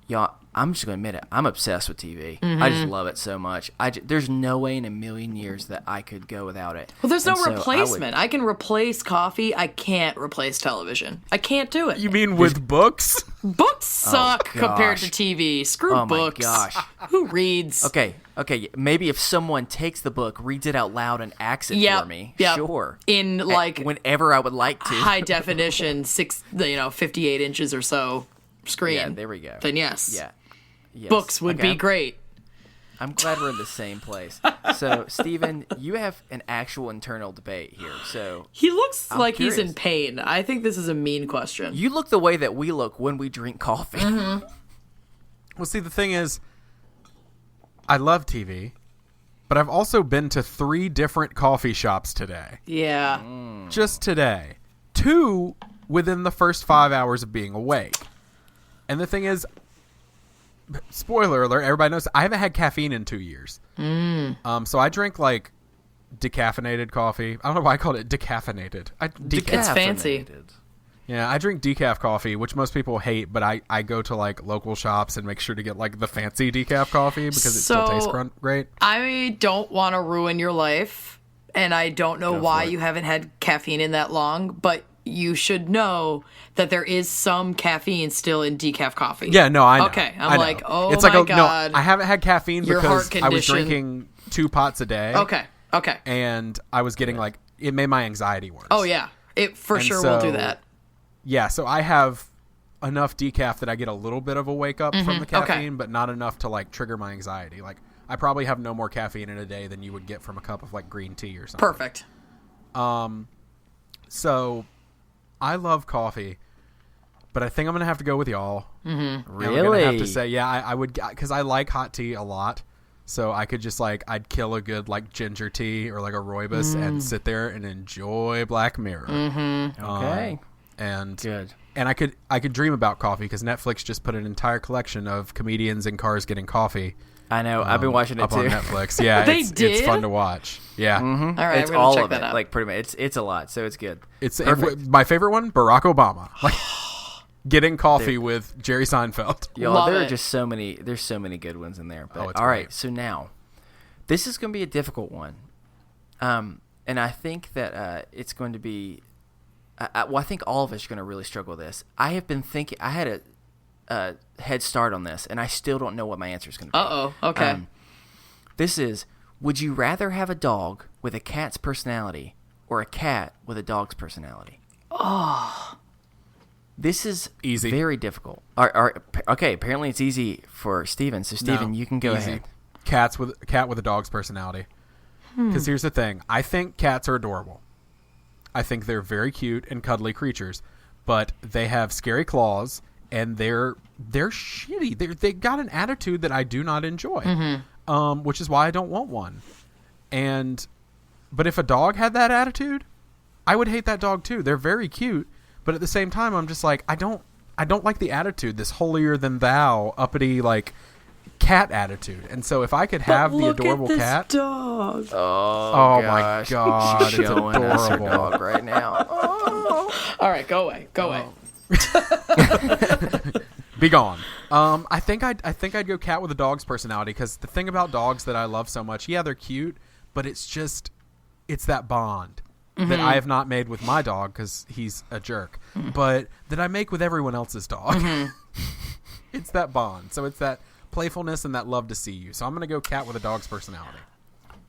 going to admit it. I'm obsessed with TV. I just love it so much. There's no way in a million years that I could go without it. Well, there's no And so replacement. I can replace coffee. I can't replace television. I can't do it. You mean with books? Books suck compared to gosh. TV. Screw Oh my books. gosh. Who reads? Okay. Maybe if someone takes the book, reads it out loud, and acts it for me, sure. In like whenever I would like to. high definition, 58 inches or so screen. Yeah, there we go. Then yes. Yeah. Yes. Books would be great. I'm glad we're in the same place. So, Steven, you have an actual internal debate here. So He looks like he's in curious. pain. I think this is a mean question. you look the way that we look when we drink coffee. Well, see, the thing is, I love TV, but I've also been to 3 different coffee shops today. Yeah. Just today. 2 within the first 5 hours of being awake. And the thing is, spoiler alert, everybody knows I haven't had caffeine in 2 years. So I drink like decaffeinated coffee. I don't know why I called it decaffeinated. It's fancy. Yeah, I drink decaf coffee, which most people hate, but I go to like local shops and make sure to get like the fancy decaf coffee because it still tastes great. I don't want to ruin your life, and I don't know why you haven't had caffeine in that long, but you should know that there is some caffeine still in decaf coffee. Yeah, no, I know. Okay, I know. like, oh it's my like God. No, I haven't had caffeine Your because heart I was condition. drinking 2 pots a day. Okay. And I was getting like, it made my anxiety worse. Oh, yeah. It for sure will do that. Yeah, so I have enough decaf that I get a little bit of a wake up from the caffeine, but not enough to like trigger my anxiety. Like I probably have no more caffeine in a day than you would get from a cup of like green tea or something. Perfect. So I love coffee, but I think I'm going to have to go with y'all. Really? And I'm going to have to say, yeah, I would, because I like hot tea a lot. So I could just like, I'd kill a good like ginger tea or like a rooibos and sit there and enjoy Black Mirror. Okay. And Good. And I could dream about coffee because Netflix just put an entire collection of comedians in cars getting coffee. I know. I've been watching it up too. on Netflix. Yeah, They it's did? fun to watch. Yeah, All right, It's I'm gonna all check of that it. out. Like pretty much, it's a lot. So it's good. it's Perfect. my favorite one. Barack Obama, like getting coffee with Jerry Seinfeld. Y'all, Love there are it. just so many. There's so many good ones in there. But it's all right, great. so now this is going to be a difficult one, and I think that it's going to be. I think all of us are going to really struggle with this. I have been thinking. I had a head start on this, and I still don't know what my answer is going to be. Uh-oh. Okay. This is: would you rather have a dog with a cat's personality or a cat with a dog's personality? Oh. This is Easy. very difficult. Okay, apparently it's easy for Steven. So, Steven, No, you can go easy. ahead. Cat with a dog's personality. Because here's the thing: I think cats are adorable. I think they're very cute and cuddly creatures, but they have scary claws and they're shitty. They got an attitude that I do not enjoy, which is why I don't want one. But if a dog had that attitude, I would hate that dog too. They're very cute, but at the same time, I'm just like I don't like the attitude, this holier than thou, uppity like cat attitude. And so if I could have the adorable cat. Dog. Oh my gosh. God, She's it's showing us her adorable. dog right now. All right, go away. Go away. Be gone. I think I'd go cat with a dog's personality because the thing about dogs that I love so much, yeah, they're cute, but it's that bond that I have not made with my dog because he's a jerk, but that I make with everyone else's dog. It's that bond. So it's that playfulness and that love to see you. So I'm gonna go cat with a dog's personality.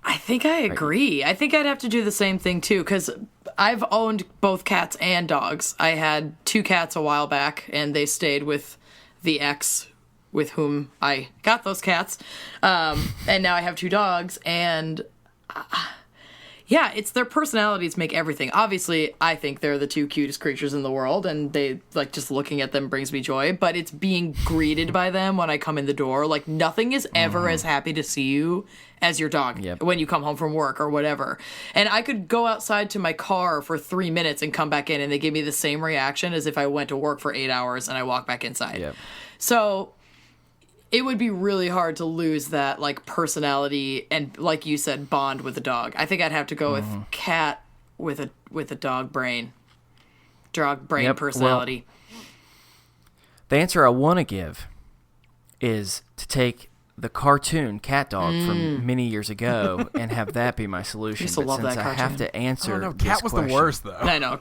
I think I agree. I think I'd have to do the same thing too, because I've owned both cats and dogs. I had 2 cats a while back, and they stayed with the ex with whom I got those cats. And now I have 2 dogs, and Yeah, it's their personalities make everything. Obviously, I think they're the two cutest creatures in the world, and they, like, just looking at them brings me joy, but it's being greeted by them when I come in the door. Like, nothing is ever as happy to see you as your dog when you come home from work or whatever. And I could go outside to my car for 3 minutes and come back in, and they give me the same reaction as if I went to work for 8 hours and I walk back inside. Yep. So it would be really hard to lose that, like, personality and, like you said, bond with a dog. I think I'd have to go with cat with a dog brain. Dog brain personality. Well, the answer I want to give is to take the cartoon Cat Dog from many years ago and have that be my solution. Used to love since that I have cartoon. to answer no, this Cat was question, the worst, though. I know.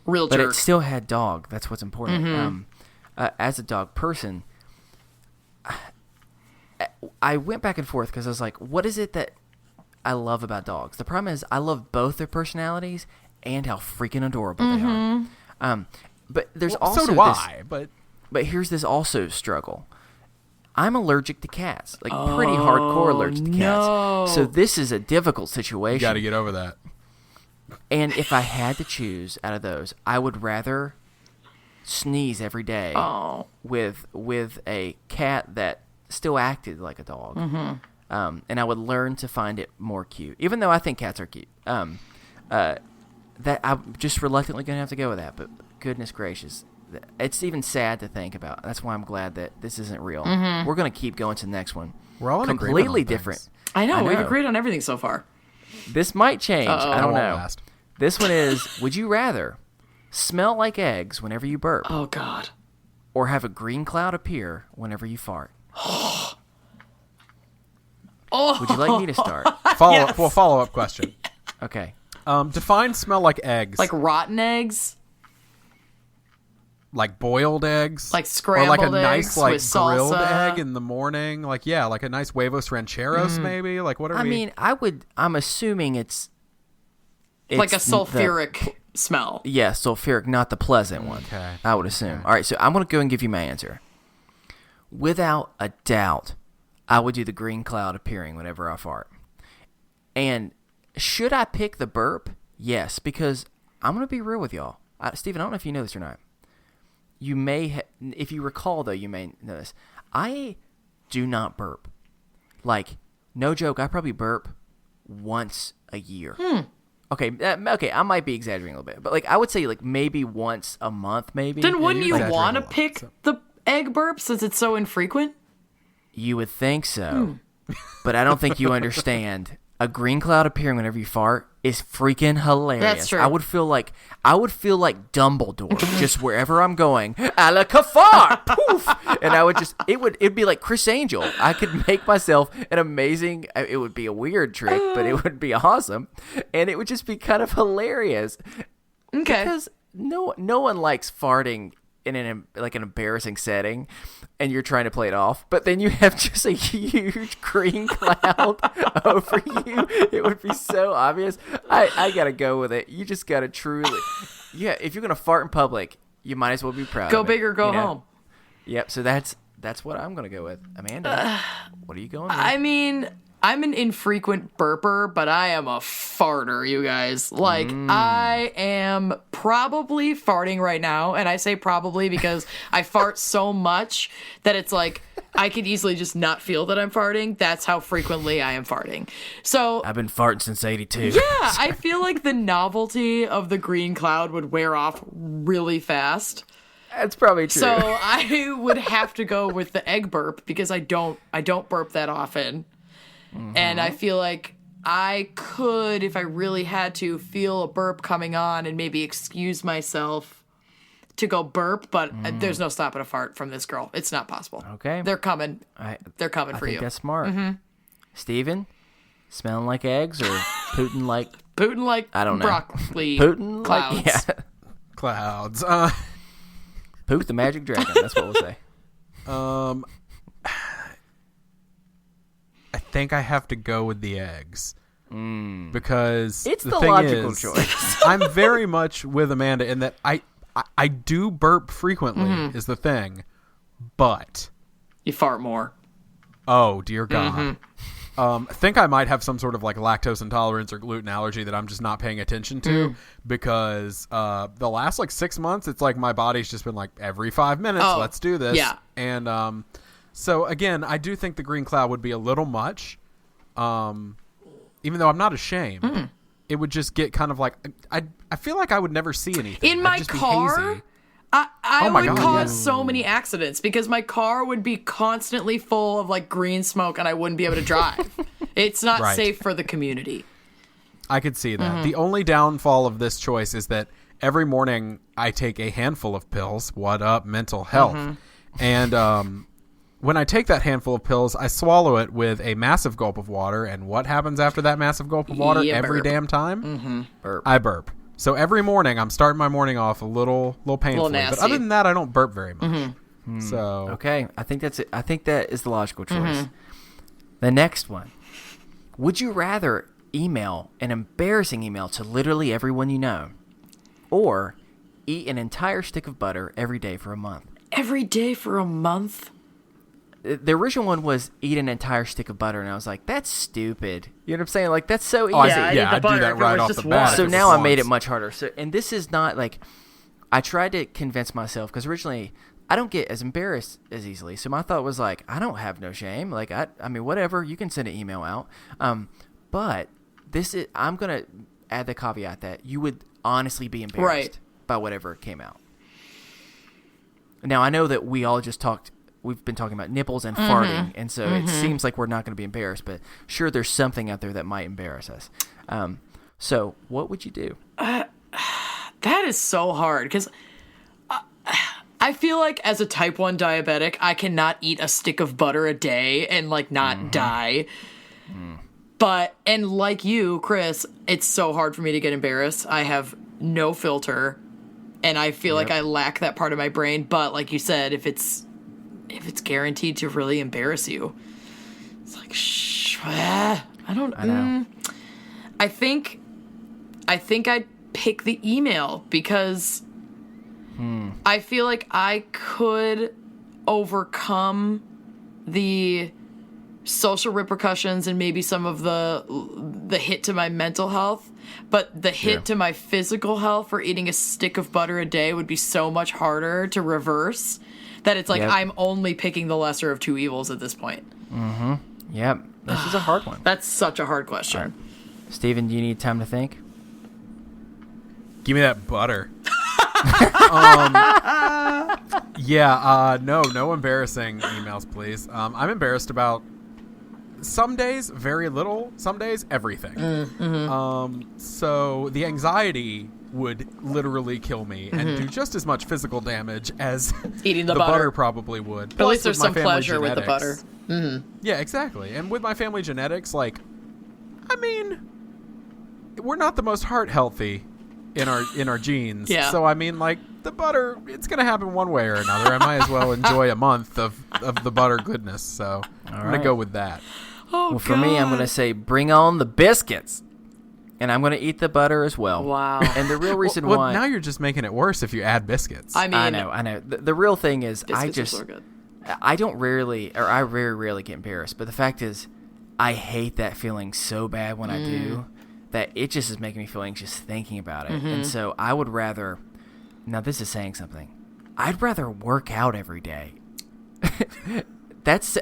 Real but jerk. it still had dog. That's what's important. As a dog person, I went back and forth because I was like, what is it that I love about dogs? The problem is I love both their personalities and how freaking adorable they are. But there's also so do I, but here's this also struggle. I'm allergic to cats, like pretty hardcore allergic to cats. No. So this is a difficult situation. you got to get over that. And if I had to choose out of those, I would rather sneeze every day with a cat that still acted like a dog. And I would learn to find it more cute, even though I think cats are cute. That I'm just reluctantly going to have to go with that. But goodness gracious, it's even sad to think about. That's why I'm glad that this isn't real. We're going to keep going to the next one. We're all in completely agreement on different. things. I know. We've agreed on everything so far. This might change. I don't That won't know. last. This one is: would you rather smell like eggs whenever you burp, Oh, God. or have a green cloud appear whenever you fart? Would you like me to start? Follow up question. Okay. Define smell like eggs. Like rotten eggs? Like boiled eggs, Like scrambled or like a nice eggs like with grilled salsa. egg in the morning. Like like a nice huevos rancheros maybe. Like what are I we? mean, I'm assuming it's Like a the- sulfuric smell. Yeah, sulfuric, not the pleasant one. Okay. I would assume. All right, so I'm going to go and give you my answer. Without a doubt, I would do the green cloud appearing whenever I fart. And should I pick the burp? Yes, because I'm going to be real with y'all. Steven, I don't know if you know this or not. You may, if you recall, though, you may know this. I do not burp. Like, no joke, I probably burp once a year. Okay, I might be exaggerating a little bit, but like I would say like maybe once a month, maybe. Then wouldn't you exaggerating want to a lot, pick so. the egg burp since it's so infrequent? You would think so, but I don't think you understand. A green cloud appearing whenever you fart is freaking hilarious. That's true. I would feel like Dumbledore just wherever I'm going. Alakafar, poof, and I would just it'd be like Chris Angel. I could make myself an amazing. It would be a weird trick, but it would be awesome, and it would just be kind of hilarious. Okay. Because no one likes farting in an embarrassing setting, and you're trying to play it off, but then you have just a huge green cloud over you. It would be so obvious. I gotta go with it. You just gotta truly, if you're gonna fart in public, you might as well be proud. Go of big it, or go you know? home. Yep. So that's what I'm gonna go with. Amanda, what are you going with? I mean, I'm an infrequent burper, but I am a farter, you guys. Like, I am probably farting right now, and I say probably because I fart so much that it's like I could easily just not feel that I'm farting. That's how frequently I am farting. So I've been farting since '82. yeah, I feel like the novelty of the green cloud would wear off really fast. That's probably true. So I would have to go with the egg burp because I don't burp that often. And I feel like I could, if I really had to, feel a burp coming on and maybe excuse myself to go burp, but there's no stopping a fart from this girl. It's not possible. Okay. They're coming. They're coming I for think you. that's smart. Steven, smelling like eggs or pooting like Putin like I don't know. broccoli Putin clouds. like yeah. Clouds. Poot the magic dragon. That's what we'll say. I think I have to go with the eggs because It's the thing logical is, choice. I'm very much with Amanda in that I do burp frequently is the thing, but You fart more. oh dear God, I think I might have some sort of like lactose intolerance or gluten allergy that I'm just not paying attention to because the last like 6 months, it's like my body's just been like every 5 minutes, let's do this. Yeah. And so again, I do think the green cloud would be a little much, even though I'm not ashamed. It would just get kind of like I feel like I would never see anything. In my I'd just be car, hazy. I my would God, cause yeah. so many accidents because my car would be constantly full of like green smoke and I wouldn't be able to drive. It's not Right. safe for the community. I could see that. The only downfall of this choice is that every morning I take a handful of pills. What up, mental health? And when I take that handful of pills, I swallow it with a massive gulp of water. And what happens after that massive gulp of water You every burp. damn time? Burp. I burp. So every morning I'm starting my morning off a little painfully. But nasty. other than that, I don't burp very much. So Okay, I think that's it. I think that is the logical choice. The next one. Would you rather email an embarrassing email to literally everyone you know, or eat an entire stick of butter every day for a month? Every day for a month? The original one was eat an entire stick of butter, and I was like, that's stupid. You know what I'm saying? Like, that's so easy. I Yeah, see. I Yeah, need the I'd do butter that if it right was off just the bat. one. So if it now was I made it once. much harder. So, and this is not like, I tried to convince myself, because originally I don't get as embarrassed as easily. So my thought was like, I don't have no shame. Like, I mean, whatever, you can send an email out. But this is, I'm going to add the caveat that you would honestly be embarrassed Right. by whatever came out. Now, I know that we all just we've been talking about nipples and farting, and so it seems like we're not going to be embarrassed, but sure, there's something out there that might embarrass us. So what would you do? That is so hard because I feel like as a type 1 diabetic, I cannot eat a stick of butter a day and like not die. But, and like you, Chris, it's so hard for me to get embarrassed. I have no filter and I feel like I lack that part of my brain. But like you said, if it's guaranteed to really embarrass you, it's like, I know. I think I'd pick the email because I feel like I could overcome the social repercussions and maybe some of the hit to my mental health, but the hit to my physical health for eating a stick of butter a day would be so much harder to reverse that it's like I'm only picking the lesser of two evils at this point. Yep, this is a hard one. That's such a hard question. Right. Steven, do you need time to think? Give me that butter. No embarrassing emails, please. I'm embarrassed about some days very little, some days everything. So the anxiety would literally kill me and do just as much physical damage as Eating the butter butter probably would. But at least Plus, there's with my some family pleasure with the genetics- butter. Yeah, exactly. And with my family genetics, like, I mean, we're not the most heart healthy in our genes. Yeah. So I mean, like, the butter, it's gonna happen one way or another. I might as well enjoy a month of the butter goodness. So I'm gonna go with that. Oh, Well, for me, I'm going to say bring on the biscuits. And I'm going to eat the butter as well. Wow. And the real reason Well, why... now you're just making it worse if you add biscuits. I mean, I know. The real thing is biscuits are so good. I very rarely get embarrassed. But the fact is, I hate that feeling so bad when I do that it just is making me feel anxious thinking about it. And so I would rather... Now, this is saying something. I'd rather work out every day.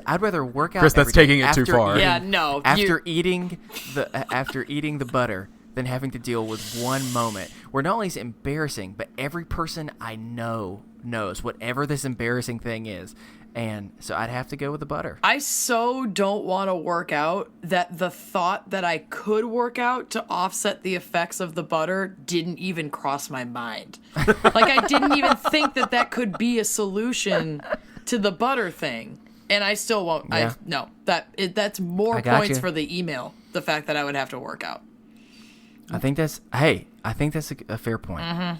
I'd rather work out. Chris, that's every day taking it too after far. Yeah, no. After eating the butter, than having to deal with one moment where not only is it embarrassing, but every person I know knows whatever this embarrassing thing is. And so I'd have to go with the butter. I so don't want to work out that the thought that I could work out to offset the effects of the butter didn't even cross my mind. Like, I didn't even think that could be a solution to the butter thing. And I still won't. Yeah. That's more I got points you. for the email. The fact that I would have to work out. I think that's a fair point.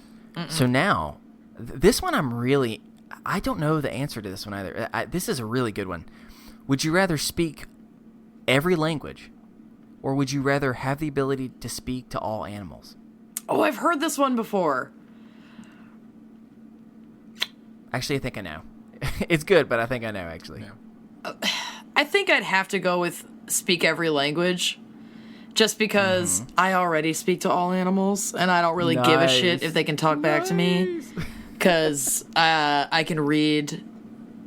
So now, this one I don't know the answer to this one either. This is a really good one. Would you rather speak every language, or would you rather have the ability to speak to all animals? Oh, I've heard this one before. Actually, I think I know. It's good, but I think I know, actually. Yeah. I think I'd have to go with speak every language. Just because I already speak to all animals, and I don't really give a shit if they can talk back to me. Because I can read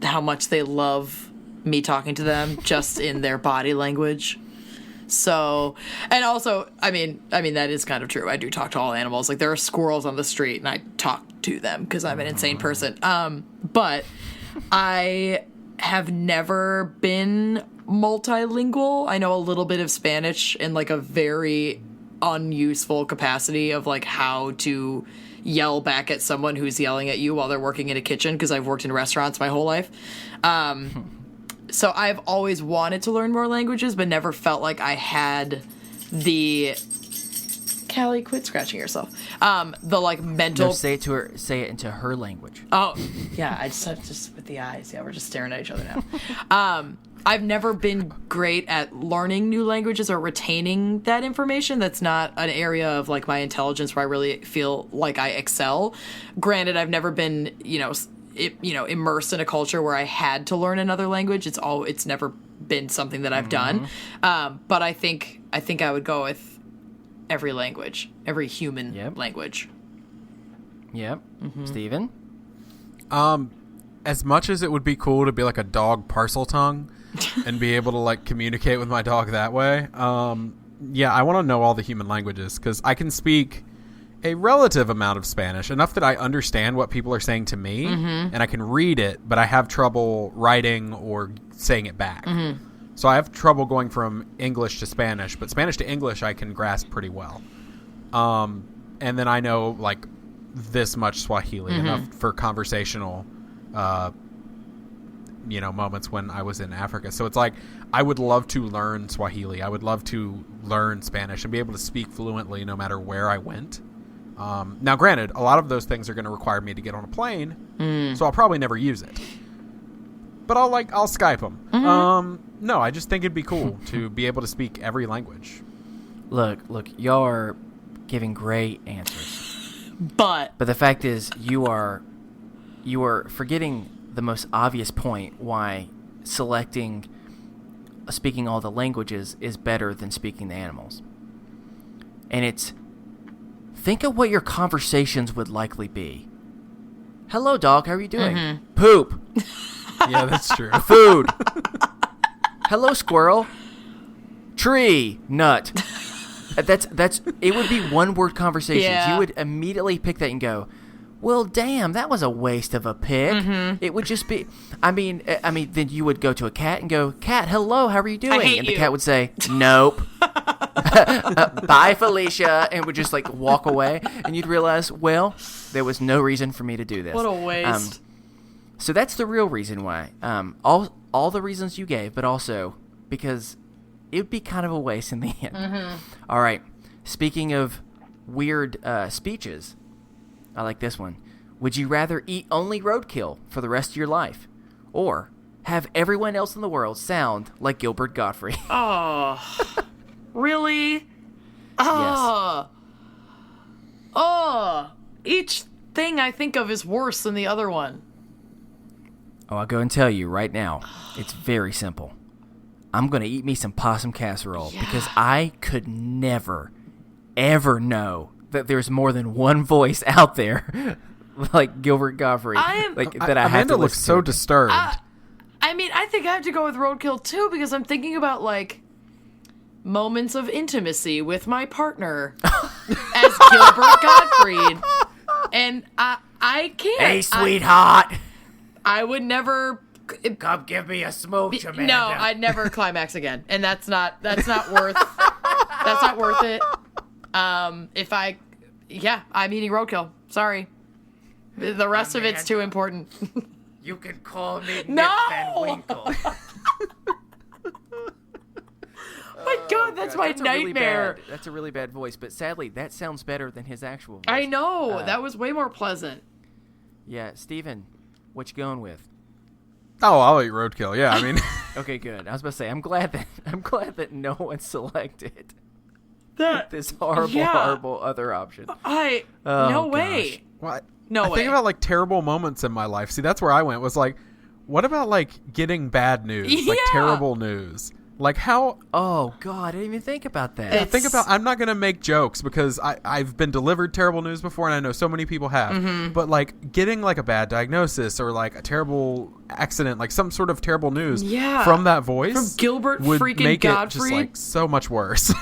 how much they love me talking to them just in their body language. So, and also, I mean that is kind of true. I do talk to all animals. Like, there are squirrels on the street, and I talk to them because I'm an insane person. But I have never been multilingual. I know a little bit of Spanish in like a very unuseful capacity of like how to yell back at someone who's yelling at you while they're working in a kitchen, because I've worked in restaurants my whole life. So I've always wanted to learn more languages, but never felt like I had the... Callie, quit scratching yourself. The like mental... No, say it to her. Say it into her language. Oh, yeah, I just with the eyes. Yeah, we're just staring at each other now. I've never been great at learning new languages or retaining that information. That's not an area of like my intelligence where I really feel like I excel. Granted, I've never been, immersed in a culture where I had to learn another language. It's never been something that I've done. But I think I would go with every language, every human language. Yep. Steven? As much as it would be cool to be like a dog parcel tongue and be able to like communicate with my dog that way, I want to know all the human languages, because I can speak a relative amount of Spanish, enough that I understand what people are saying to me, and I can read it, but I have trouble writing or saying it back. So I have trouble going from English to Spanish, but Spanish to English I can grasp pretty well. And then I know like this much Swahili, enough for conversational moments when I was in Africa. So it's like, I would love to learn Swahili. I would love to learn Spanish and be able to speak fluently no matter where I went. Now, granted, a lot of those things are going to require me to get on a plane, so I'll probably never use it. But I'll Skype them. No, I just think it'd be cool to be able to speak every language. Look, y'all are giving great answers. But the fact is, you are forgetting the most obvious point why selecting speaking all the languages is better than speaking the animals. And it's, think of what your conversations would likely be. Hello, dog. How are you doing? Poop. Yeah, that's true. Food. Hello, squirrel. Tree. Nut. That's. It would be one word conversations. Yeah. You would immediately pick that and go, well, damn, that was a waste of a pick. It would just be. I mean, then you would go to a cat and go, cat, hello, how are you doing? hate And the you. cat would say, nope. Bye, Felicia, and would just like walk away. And you'd realize, well, there was no reason for me to do this. what a waste. So that's the real reason why. All the reasons you gave, but also because it would be kind of a waste in the end. All right. Speaking of weird speeches, I like this one. Would you rather eat only roadkill for the rest of your life, or have everyone else in the world sound like Gilbert Gottfried? Oh, really? Oh, oh. Each thing I think of is worse than the other one. Oh, I'll go and tell you right now. It's very simple. I'm going to eat me some possum casserole because I could never, ever know that there's more than one voice out there like Gilbert Gottfried. Amanda looks so disturbed. I mean, I think I have to go with roadkill too, because I'm thinking about like moments of intimacy with my partner as Gilbert Gottfried, and I can't. Hey, sweetheart. I would never. Come give me a smooch, Amanda. No, I'd never climax again, and that's not worth. That's not worth it. I'm eating roadkill. Sorry, the rest of it's too important. You can call me No! Nip Van Winkle. My God, that's my That's nightmare. That's a really bad voice, but sadly, that sounds better than his actual voice. I know, that was way more pleasant. Yeah, Steven, what you going with? Oh, I'll eat roadkill. Yeah, I mean, Okay, good. I was about to say, I'm glad that no one selected this horrible other option. No way. what? No I way. think about like terrible moments in my life. See, that's where I went. Was like, what about like getting bad news, like Yeah. terrible news? Like how? Oh God, I didn't even think about that. It's- Think about. I'm not gonna make jokes because I'm not gonna make jokes because I've been delivered terrible news before, and I know so many people have. Mm-hmm. But like getting like a bad diagnosis or like a terrible accident, like some sort of terrible news from that voice From Gilbert would freaking make Gottfried? it just like so much worse.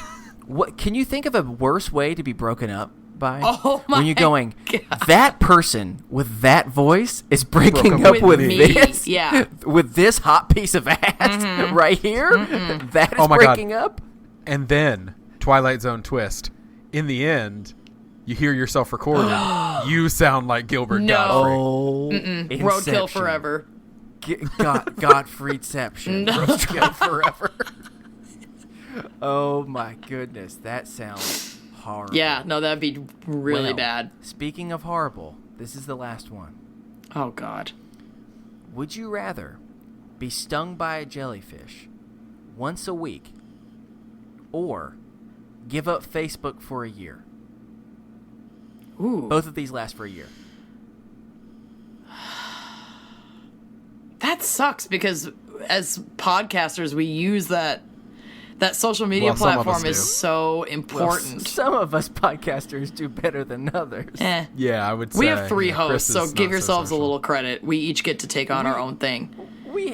What can you think of a worse way to be broken up by? Oh my when you're going, God. that person with that voice is breaking Broke up With with me. this, Yeah. with this hot piece of ass right here. That is Oh my God. breaking up. And then Twilight Zone twist. In the end, you hear yourself recording. You sound like Gilbert No. Gottfried. Oh, Roadkill Inception. forever. Godfriedception. No. Roadkill forever. Oh my goodness, that sounds horrible. Yeah, no, that'd be really Well, bad. Speaking of horrible, this is the last one. Oh God. Would you rather be stung by a jellyfish once a week or give up Facebook for a year? Ooh. Both of these last for a year. That sucks because as podcasters, we use that social media Well, some of us platform do. is so Well, important. some of us podcasters do better than others. Yeah, I would say. We have 3 yeah, hosts, Chris so is give not yourselves a social. little credit. We each get to take on our own thing.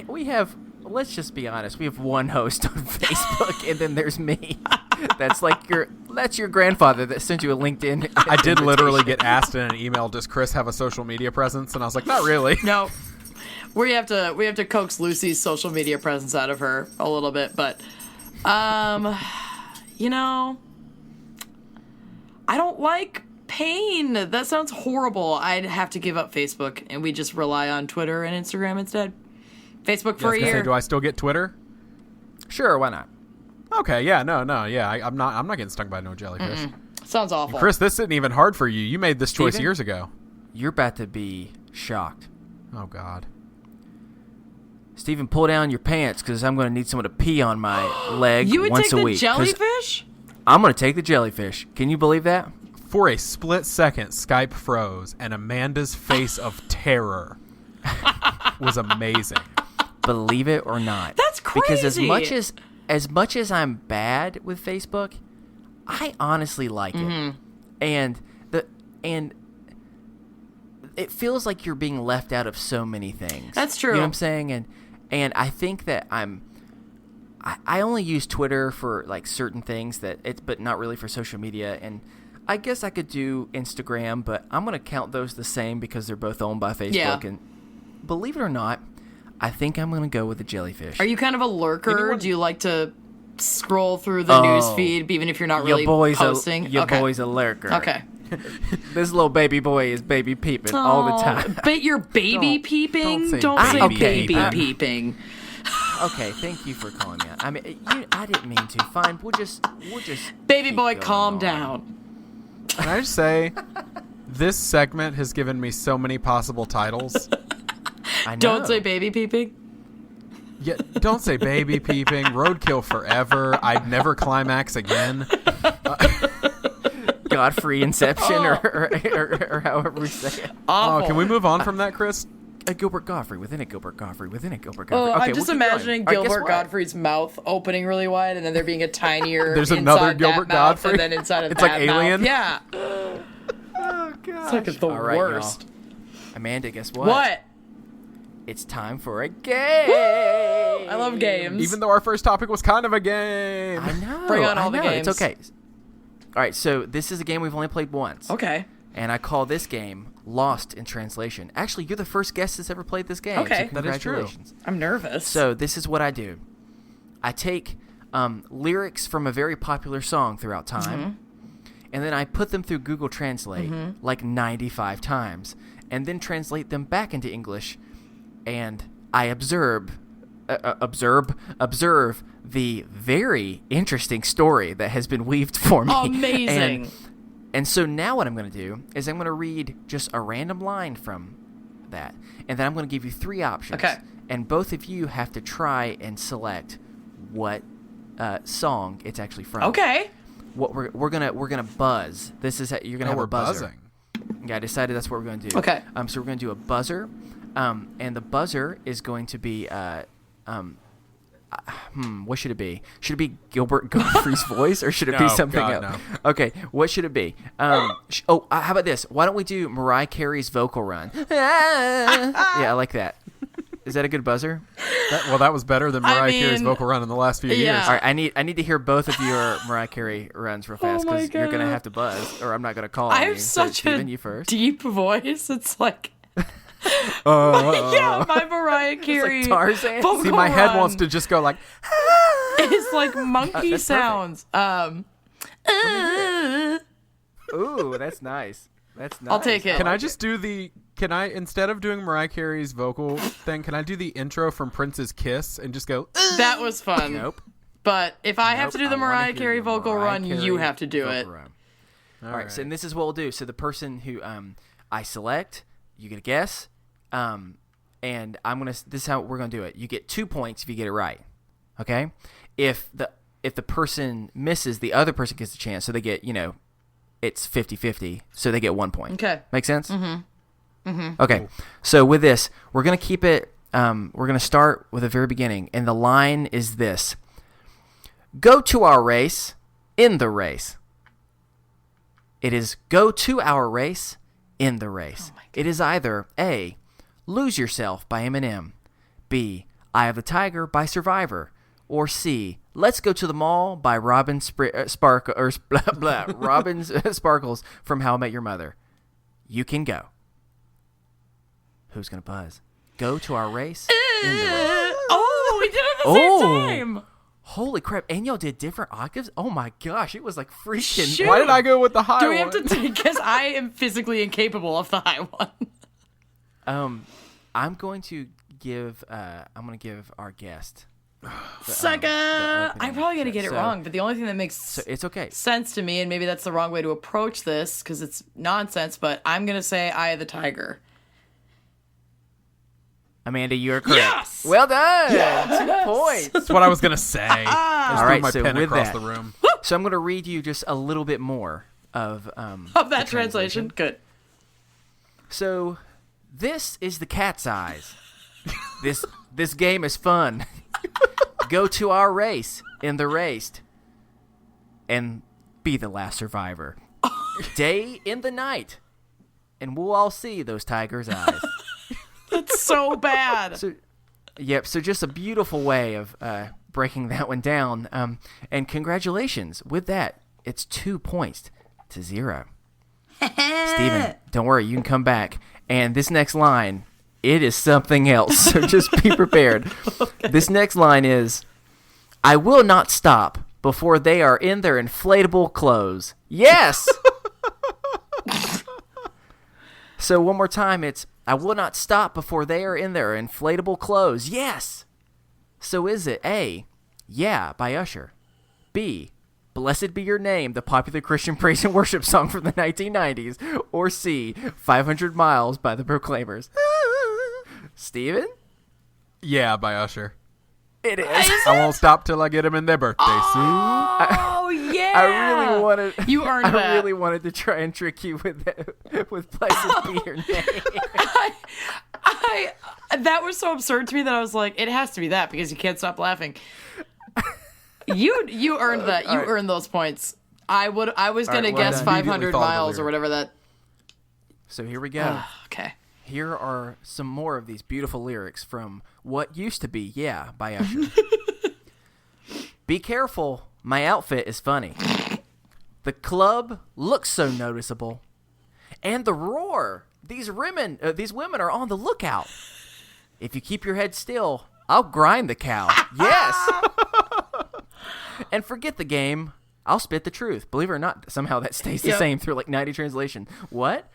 We have, let's just be honest, we have one host on Facebook and then there's me. That's your grandfather that sent you a LinkedIn. I did literally invitation. get asked in an email, does Chris have a social media presence? And I was like, not really. No, we have to coax Lucy's social media presence out of her a little bit, but you know, I don't like pain. That sounds horrible. I'd have to give up Facebook, and we just rely on Twitter and Instagram instead. Facebook for a Say, year. do I still get Twitter? Sure, why not? Okay, yeah, no, yeah. I'm not getting stung by no jellyfish. Sounds awful. Chris, this isn't even hard for you. You made this choice Steven? years ago. You're about to be shocked. Oh God. Steven, pull down your pants because I'm going to need someone to pee on my leg you would once take a the week. 'cause jellyfish? I'm going to take the jellyfish. Can you believe that? For a split second, Skype froze, and Amanda's face of terror was amazing. Believe it or not. That's Because crazy. as much as I'm bad with Facebook, I honestly like it. And it feels like you're being left out of so many things. That's true. You know what I'm saying? And I think that I only use Twitter for like certain things but not really for social media. And I guess I could do Instagram, but I'm going to count those the same because they're both owned by Facebook. Yeah. And believe it or not, I think I'm going to go with the jellyfish. Are you kind of a lurker? Do you like to scroll through the news feed even if you're not really posting? Your okay. boy's a lurker. Okay. This little baby boy is baby peeping all the time. But you're baby peeping? don't Don't say say baby baby peeping. peeping. Okay, thank you for calling me out. I mean, I didn't mean to. Fine, we'll just Baby keep boy, going calm on. down. Can I just say, this segment has given me so many possible titles. I know. Don't say baby peeping. Yeah, don't say baby peeping, roadkill forever, I'd never climax again. Godfrey Inception or however we say it. Awful. Oh, can we move on from that, Chris? A Gilbert Godfrey within a Gilbert Godfrey within a Gilbert Oh, Godfrey. Okay, I'm just we'll keep imagining going. All right, guess Gilbert what? Godfrey's mouth opening really wide, and then there being a tinier. There's inside another that Gilbert mouth, Godfrey? and then inside of It's that like Alien? mouth. Yeah, Oh gosh. it's like the All right, worst. y'all. Amanda, guess what? What? It's time for a game. I love games. Even though our first topic was kind of a game. I know. Bring on I all the know, games. It's okay. All right, so this is a game we've only played once. Okay. And I call this game Lost in Translation. Actually, you're the first guest that's ever played this game. Okay. So That is true. congratulations. I'm nervous. So this is what I do. I take lyrics from a very popular song throughout time, and then I put them through Google Translate like 95 times, and then translate them back into English, and I observe the very interesting story that has been weaved for me. Amazing. And so now what I'm going to do is I'm going to read just a random line from that, and then I'm going to give you 3 options. Okay. And both of you have to try and select what song it's actually from. Okay. What we're gonna buzz. This is you're gonna have we're a buzzer. buzzing. Yeah, I decided that's what we're gonna do. Okay. So we're gonna do a buzzer, and the buzzer is going to be What should it be? Should it be Gilbert Gottfried's voice, or should it be something else? No. Okay, what should it be? How about this? Why don't we do Mariah Carey's vocal run? Yeah, I like that. Is that a good buzzer? That was better than Mariah Carey's vocal run in the last few years. All right, I need to hear both of your Mariah Carey runs real fast, because you're gonna have to buzz, or I'm not gonna call on you. I have such Steven, a you first. deep voice. It's like. Yeah, my Mariah Carey. It's like Tarzan. vocal See, my head run wants to just go like. It's like monkey that's sounds. Ooh, that's nice. That's nice. I'll take it. Can I just do the? Can I, instead of doing Mariah Carey's vocal thing, can I do the intro from Prince's Kiss and just go? That was fun. Nope. But if I have to do the I wanna Mariah hear Carey the vocal Mariah run, you Carey have to do vocal it. run. All right. So and this is what we'll do. So the person who I select, you get a guess, and I'm gonna. This is how we're gonna do it. You get 2 points if you get it right. Okay. If the person misses, the other person gets a chance. So they get, it's 50-50. So they get 1 point. Okay. Make sense? Mm-hmm. Okay. Cool. So with this, we're gonna keep it. We're gonna start with the very beginning, and the line is this: "Go to our race, in the race." It is "Go to our race, in the race." It is either A, "Lose Yourself" by Eminem, B, "Eye of the Tiger" by Survivor, or C, "Let's Go to the Mall" by Robin Sparkles from How I Met Your Mother. You can go. Who's gonna buzz? Go to our race. In the race. Oh, we did it at the same time. Holy crap! And y'all did different octaves. Oh my gosh, it was like freaking. Shoot. Why did I go with the high Do we one? have to because I am physically incapable of the high one. I'm going to give. I'm going to give our guest. Sucker! I'm probably gonna get it wrong, but the only thing that makes it's okay. sense to me, and maybe that's the wrong way to approach this because it's nonsense, but I'm gonna say "Eye of the Tiger." Amanda, you are correct. Yes! Well done. Yes! 2 points. That's what I was gonna say. I just All right, threw my so pen with across that- the room. So I'm going to read you just a little bit more of Of that translation. Good. So, this is the cat's eyes. This game is fun. Go to our race, in the race, and be the last survivor. Day in the night, and we'll all see those tigers' eyes. That's so bad. So just a beautiful way of breaking that one down. And congratulations. With that, it's 2 points to 0. Steven, don't worry, you can come back. And this next line, it is something else. So just be prepared. Okay. This next line is, "I will not stop before they are in their inflatable clothes." Yes! So one more time, it's, "I will not stop before they are in their inflatable clothes." Yes! So is it A, "Yeah" by Usher, B, "Blessed Be Your Name," the popular Christian praise and worship song from the 1990s, or C, 500 Miles by the Proclaimers? Steven? Yeah, by Usher. It is. I won't stop till I get them in their birthday suit. Oh yeah! I really wanted. You earned that. I really wanted to try and trick you with that. With "Blessed Be Your Name." I that was so absurd to me that I was like, it has to be that because you can't stop laughing. You earned that. You earned those points. I was gonna guess done. 500 Immediately thought of the miles or lyric. whatever that. So here we go. Okay. Here are some more of these beautiful lyrics from what used to be "Yeah" by Usher. "Be careful, my outfit is funny. The club looks so noticeable. And the roar, these women are on the lookout. If you keep your head still, I'll grind the cow." Yes! "And forget the game, I'll spit the truth." Believe it or not, somehow that stays the same through like 90 translation. What?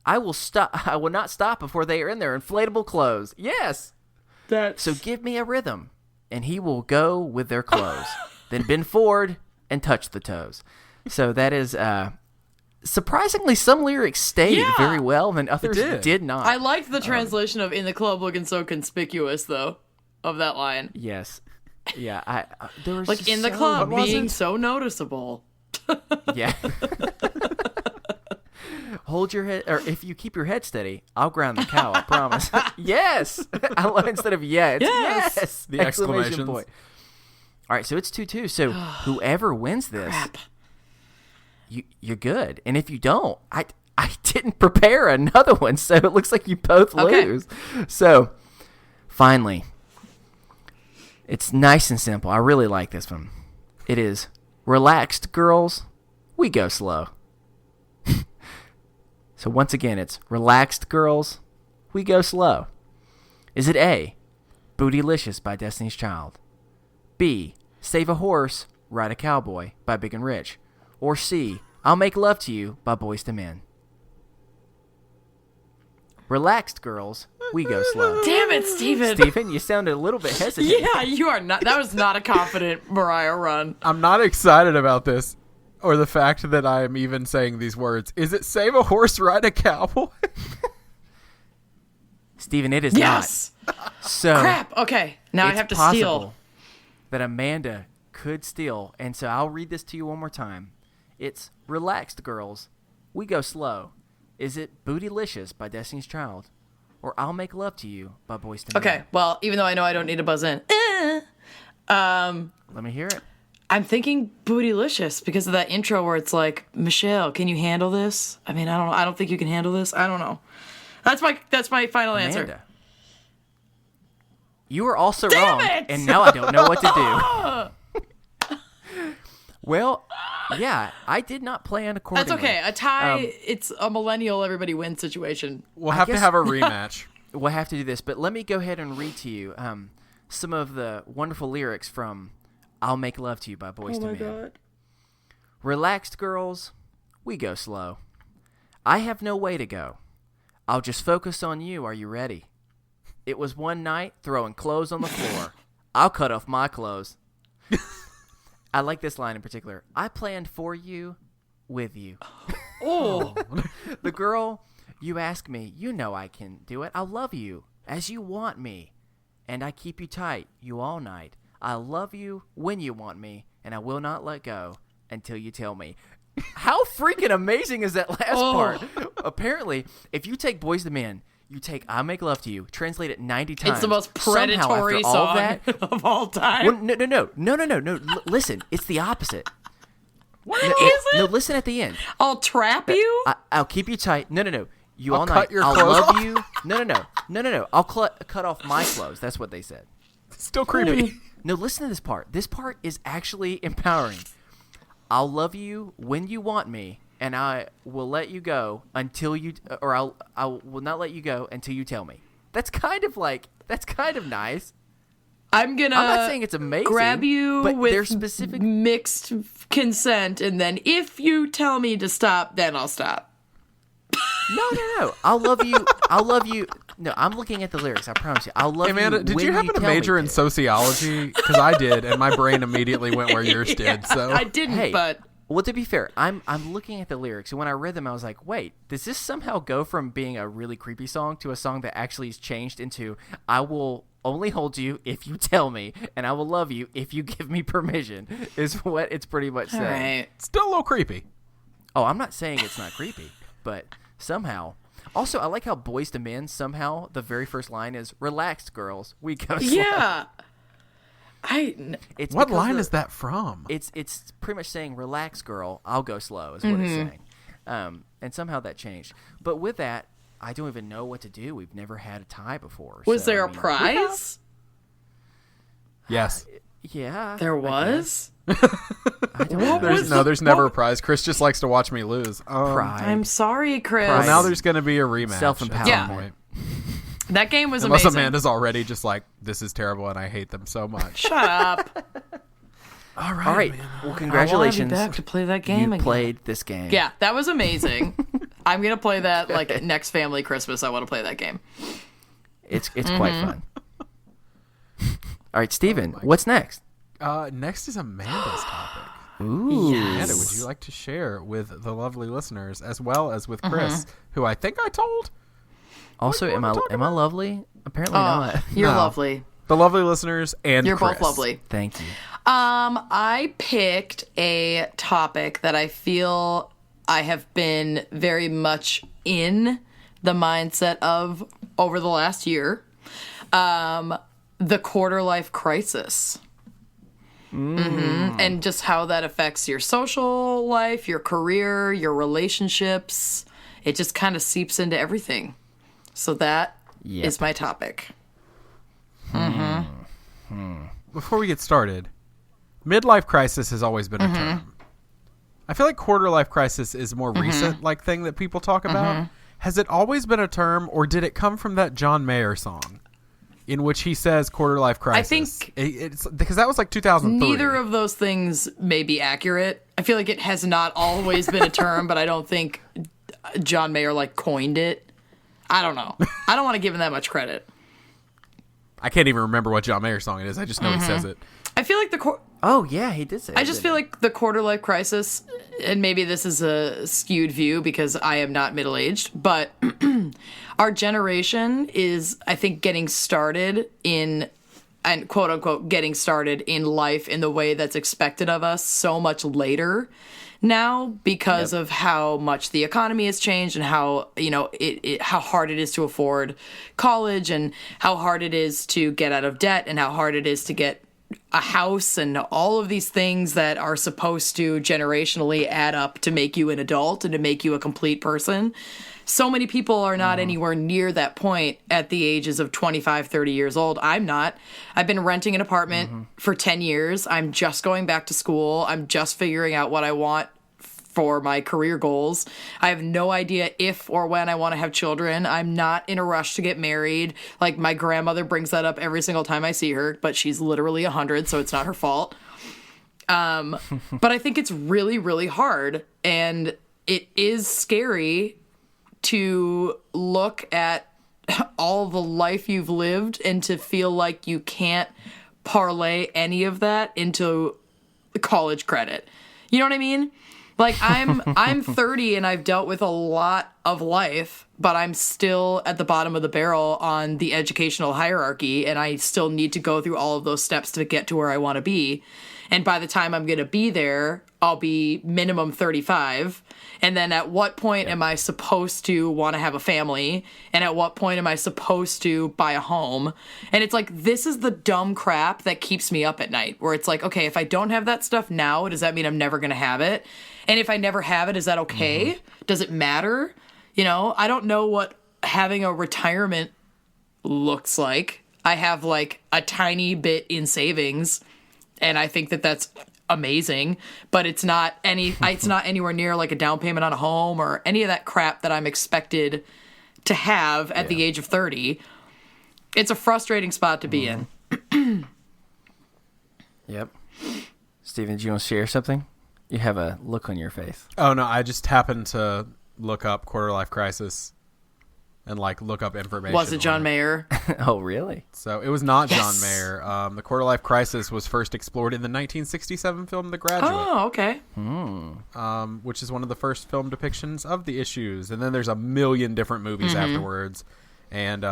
I will not stop before they are in their inflatable clothes." Yes. So give me a rhythm, and he will go with their clothes. Then bend forward and touch the toes. So that is surprisingly, some lyrics stayed very well, and others did not. I liked the translation of "in the club looking so conspicuous" though, of that line. Yes. Yeah. There was Like in the club being so noticeable. Yeah. Hold your head, or if you keep your head steady, I'll ground the cow, I promise. Yes! Instead of "yeah," it's yes! The Exclamation exclamations. point. All right, so it's 2-2. So whoever wins this, you're good. And if you don't, I didn't prepare another one, so it looks like you both lose. So finally, it's nice and simple. I really like this one. It is relaxed girls, we go slow. So once again, it's relaxed girls, we go slow. Is it A, Bootylicious by Destiny's Child? B, Save a Horse, Ride a Cowboy by Big and Rich? Or C, I'll Make Love to You by Boyz II Men? Relaxed girls, we go slow. Damn it, Steven. Steven, you sounded a little bit hesitant. Yeah, you are not. That was not a confident Mariah run. I'm not excited about this, or the fact that I am even saying these words. Is it Save a Horse, Ride a Cowboy? Steven, it is Yes. not. So Crap. Okay. Now I it's have to possible steal. that Amanda could steal, and so I'll read this to you one more time. It's relaxed girls, we go slow. Is it Bootylicious by Destiny's Child, or I'll Make Love to You by Boyz II Men? Okay. Well, even though I know I don't need to buzz in, Let me hear it. I'm thinking Bootylicious because of that intro where it's like, Michelle, can you handle this? I mean, I don't know. I don't think you can handle this. I don't know. That's my final answer. Amanda, you were also Damn wrong, it! and now I don't know what to do. Well, yeah, I did not plan accordingly. That's okay. A tie, it's a millennial everybody wins situation. We'll have to guess- have a rematch. We'll have to do this, but let me go ahead and read to you some of the wonderful lyrics from I'll Make Love to You by Boyz II Men. Relaxed girls, we go slow. I have no way to go. I'll just focus on you. Are you ready? It was one night throwing clothes on the floor. I'll cut off my clothes. I like this line in particular. I planned for you, with you. Oh. The girl, you ask me, you know I can do it. I'll love you as you want me, and I keep you tight, you all night. I'll love you when you want me, and I will not let go until you tell me. How freaking amazing is that last part? Apparently, if you take Boyz II Men, you take I Make Love to You, translate it 90 times. It's the most somehow, predatory after all song that, of all time. well, no. Listen, it's the opposite. What No, is it? no, listen at the end. I'll trap you? I'll keep you tight. No. You I'll all cut night. your I'll clothes love off. you. No. I'll cut off my clothes. That's what they said. Still creepy. No, listen to this part. This part is actually empowering. I'll love you when you want me, and I will let you go until you, or I will not let you go until you tell me. That's kind of nice. I'm gonna I'm not saying it's amazing. grab you but with they're specific. mixed consent, and then if you tell me to stop, then I'll stop. No. I'll love you. No, I'm looking at the lyrics. I promise you. I'll love Amanda, you. did when you happen to tell me major in to. sociology? Because I did, and my brain immediately went where yours did. So I didn't, Hey, but well, to be fair, I'm looking at the lyrics, and when I read them, I was like, wait, does this somehow go from being a really creepy song to a song that actually is changed into I will only hold you if you tell me, and I will love you if you give me permission, is what it's pretty much all saying. right. still a little creepy. Oh, I'm not saying it's not creepy, but somehow. Also, I like how Boyz II Men, somehow, the very first line is, relaxed girls, we go slow. Yeah. It's What because line is that from? It's pretty much saying, relax, girl, I'll go slow, is what it's saying. And somehow that changed. But with that, I don't even know what to do. We've never had a tie before. Was so, there I a mean, prize? Yes. Yeah. There I was? guess. I don't know. There's never a prize. Chris just likes to watch me lose. Pride. I'm sorry, Chris. Pride. Now there's going to be a rematch. Self-empowerment. at some Yeah. point. That game was Unless amazing. Amanda's already just like, this is terrible and I hate them so much. Shut up. All right. All right. Amanda. Well, I congratulations. want to be back to play that game You again. played this game. Yeah, that was amazing. I'm going to play that like next family Christmas. I want to play that game. It's quite fun. All right, Steven, Oh what's next? Next is Amanda's topic. Ooh. Amanda, would you like to share with the lovely listeners as well as with Chris, who I think I told? Also, What do you am wanna I talk am I about? lovely? Apparently not. You're No. lovely. The lovely listeners and You're Chris. both lovely. Thank you. I picked a topic that I feel I have been very much in the mindset of over the last year. The quarter life crisis. And just how that affects your social life, your career, your relationships. It just kind of seeps into everything. So that is my topic. Before we get started, midlife crisis has always been a term. I feel like quarter life crisis is a more recent thing that people talk about. Has it always been a term, or did it come from that John Mayer song in which he says quarter life crisis? I think it's because that was like 2003. Neither of those things may be accurate. I feel like it has not always been a term, but I don't think John Mayer coined it. I don't know. I don't want to give him that much credit. I can't even remember what John Mayer song it is. I just know he says it. I feel like Oh, yeah, he did say I just feel like the quarter life crisis, and maybe this is a skewed view because I am not middle-aged, but our generation is, I think, getting started in, and quote unquote, getting started in life in the way that's expected of us so much later now because of how much the economy has changed and how, how hard it is to afford college and how hard it is to get out of debt and how hard it is to get a house and all of these things that are supposed to generationally add up to make you an adult and to make you a complete person. So many people are not anywhere near that point at the ages of 25, 30 years old. I'm not. I've been renting an apartment for 10 years. I'm just going back to school. I'm just figuring out what I want for my career goals. I have no idea if or when I want to have children. I'm not in a rush to get married. My grandmother brings that up every single time I see her, but she's literally 100, so it's not her fault. But I think it's really, really hard, and it is scary to look at all the life you've lived and to feel like you can't parlay any of that into college credit. You know what I mean? I'm 30 and I've dealt with a lot of life, but I'm still at the bottom of the barrel on the educational hierarchy, and I still need to go through all of those steps to get to where I want to be. And by the time I'm going to be there, I'll be minimum 35. And then at what point am I supposed to want to have a family? And at what point am I supposed to buy a home? And it's this is the dumb crap that keeps me up at night, where it's okay, if I don't have that stuff now, does that mean I'm never going to have it? And if I never have it, is that okay? Does it matter? I don't know what having a retirement looks like. I have a tiny bit in savings, and I think that that's amazing, but it's not anywhere near a down payment on a home or any of that crap that I'm expected to have at the age of 30. It's a frustrating spot to be in. Yep. Steven, do you want to share something? You have a look on your face. Oh, no, I just happened to look up quarter life crisis and look up information. Was it John Mayer? Oh, really? So it was not John Mayer. The quarter life crisis was first explored in the 1967 film The Graduate. Oh, okay. Which is one of the first film depictions of the issues. And then there's a million different movies afterwards. And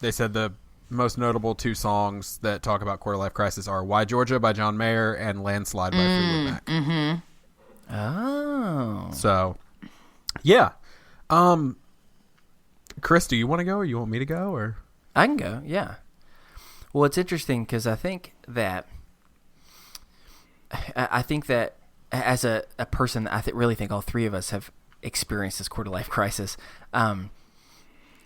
they said the most notable two songs that talk about quarter life crisis are Why Georgia by John Mayer and Landslide by Fleetwood Mac. Oh. So, yeah. Chris, do you want to go or you want me to go? Or I can go, yeah. Well, it's interesting because I think that as a person, really think all three of us have experienced this quarter life crisis.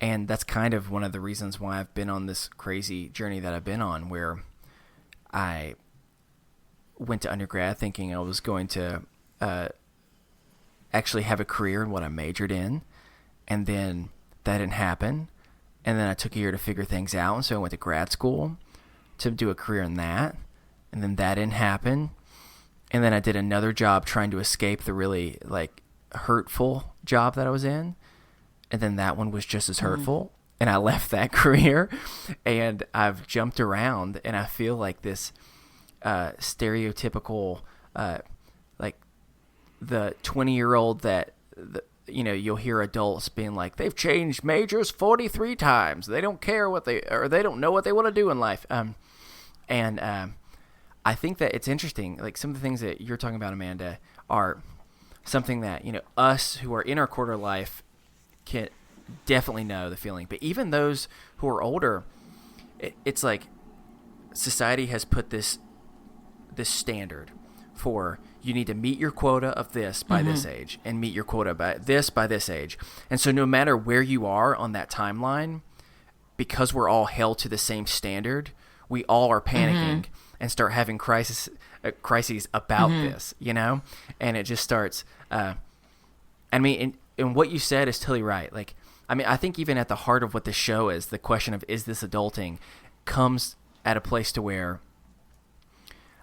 And that's kind of one of the reasons why I've been on this crazy journey that I've been on, where I went to undergrad thinking I was going to actually have a career in what I majored in, and then that didn't happen. And then I took a year to figure things out, and so I went to grad school to do a career in that, and then that didn't happen. And then I did another job trying to escape the really hurtful job that I was in. And then that one was just as hurtful, and I left that career, and I've jumped around, and I feel like this stereotypical, the 20-year-old that, you'll hear adults being like, they've changed majors 43 times. They don't care they don't know what they want to do in life. And I think that it's interesting. Some of the things that you're talking about, Amanda, are something that, us who are in our quarter life can definitely know the feeling. But even those who are older, it's society has put this this standard for you need to meet your quota of this by this age and meet your quota by this age. And so no matter where you are on that timeline, because we're all held to the same standard, we all are panicking and start having crises about this, you know? And it just starts, and what you said is totally right. Like, I mean, I think even at the heart of what this show is, the question of, is this adulting, comes at a place to where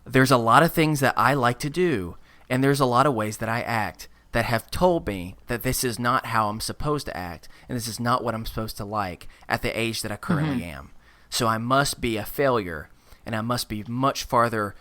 there's a lot of things that I like to do, and there's a lot of ways that I act that have told me that this is not how I'm supposed to act, and this is not what I'm supposed to like at the age that I currently am. So I must be a failure, and I must be much farther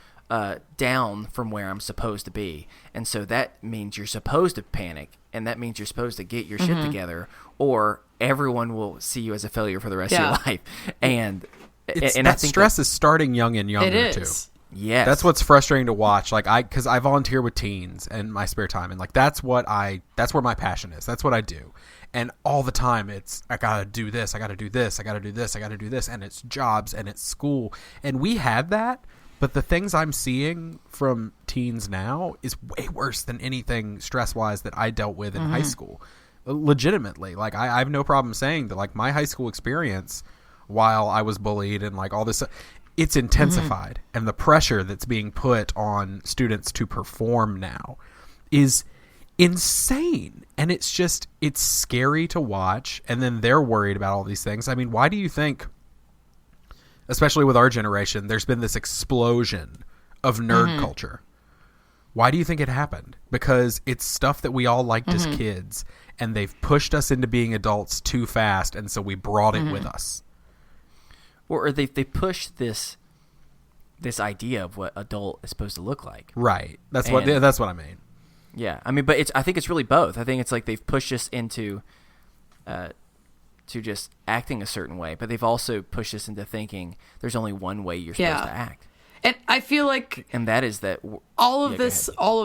down from where I'm supposed to be. And so that means you're supposed to panic, and that means you're supposed to get your shit together, or everyone will see you as a failure for the rest of your life. And that I think stress is starting young and younger too. Yes. That's what's frustrating to watch. Like because I volunteer with teens in my spare time, and like that's where my passion is. That's what I do. And all the time it's, I gotta do this, I gotta do this, I gotta do this, I gotta do this, and it's jobs and it's school. And we had that, but the things I'm seeing from teens now is way worse than anything stress-wise that I dealt with in high school. Legitimately. Like I have no problem saying that like my high school experience, while I was bullied and like all this, it's intensified, and the pressure that's being put on students to perform now is insane. And it's scary to watch. And then they're worried about all these things. I mean, why do you think, especially with our generation, there's been this explosion of nerd culture? Why do you think it happened? Because it's stuff that we all liked as kids, and they've pushed us into being adults too fast, and so we brought it with us. Or they push this idea of what adult is supposed to look like. Right. That's what I mean. Yeah. I mean, but I think it's really both. I think it's like they've pushed us into to just acting a certain way, but they've also pushed us into thinking there's only one way you're supposed to act. And I feel like, and that is that all of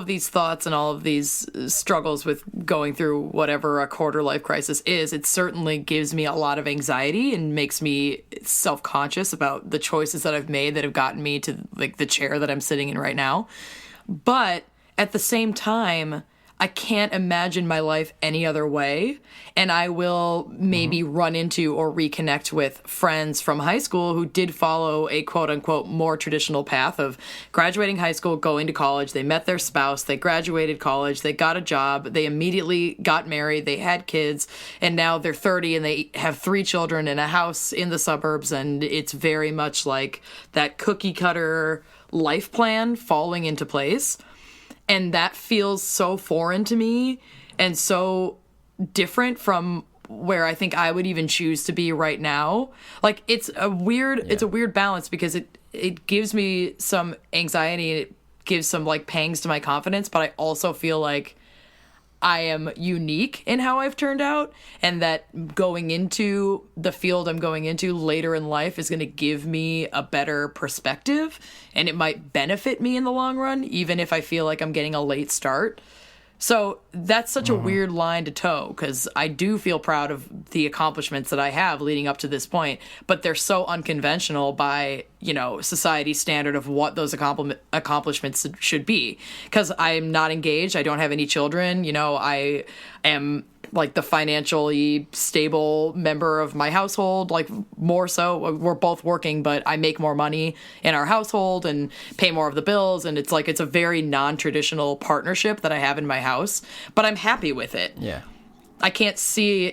these thoughts and all of these struggles with going through whatever a quarter life crisis is, it certainly gives me a lot of anxiety and makes me self-conscious about the choices that I've made that have gotten me to like the chair that I'm sitting in right now. But at the same time, I can't imagine my life any other way. And I will maybe run into or reconnect with friends from high school who did follow a quote unquote more traditional path of graduating high school, going to college. They met their spouse, they graduated college, they got a job, they immediately got married, they had kids, and now they're 30 and they have 3 children and a house in the suburbs. And it's very much like that cookie cutter life plan falling into place. And that feels so foreign to me and so different from where I think I would even choose to be right now. Like it's a weird balance because it gives me some anxiety and it gives some like pangs to my confidence, but I also feel like I am unique in how I've turned out, and that going into the field I'm going into later in life is going to give me a better perspective, and it might benefit me in the long run, even if I feel like I'm getting a late start. So that's such a weird line to toe, because I do feel proud of the accomplishments that I have leading up to this point, but they're so unconventional by, society's standard of what those accomplishments should be. Because I'm not engaged, I don't have any children, I am like the financially stable member of my household, like more so. We're both working, but I make more money in our household and pay more of the bills. And it's like, it's a very non-traditional partnership that I have in my house, but I'm happy with it. Yeah. I can't see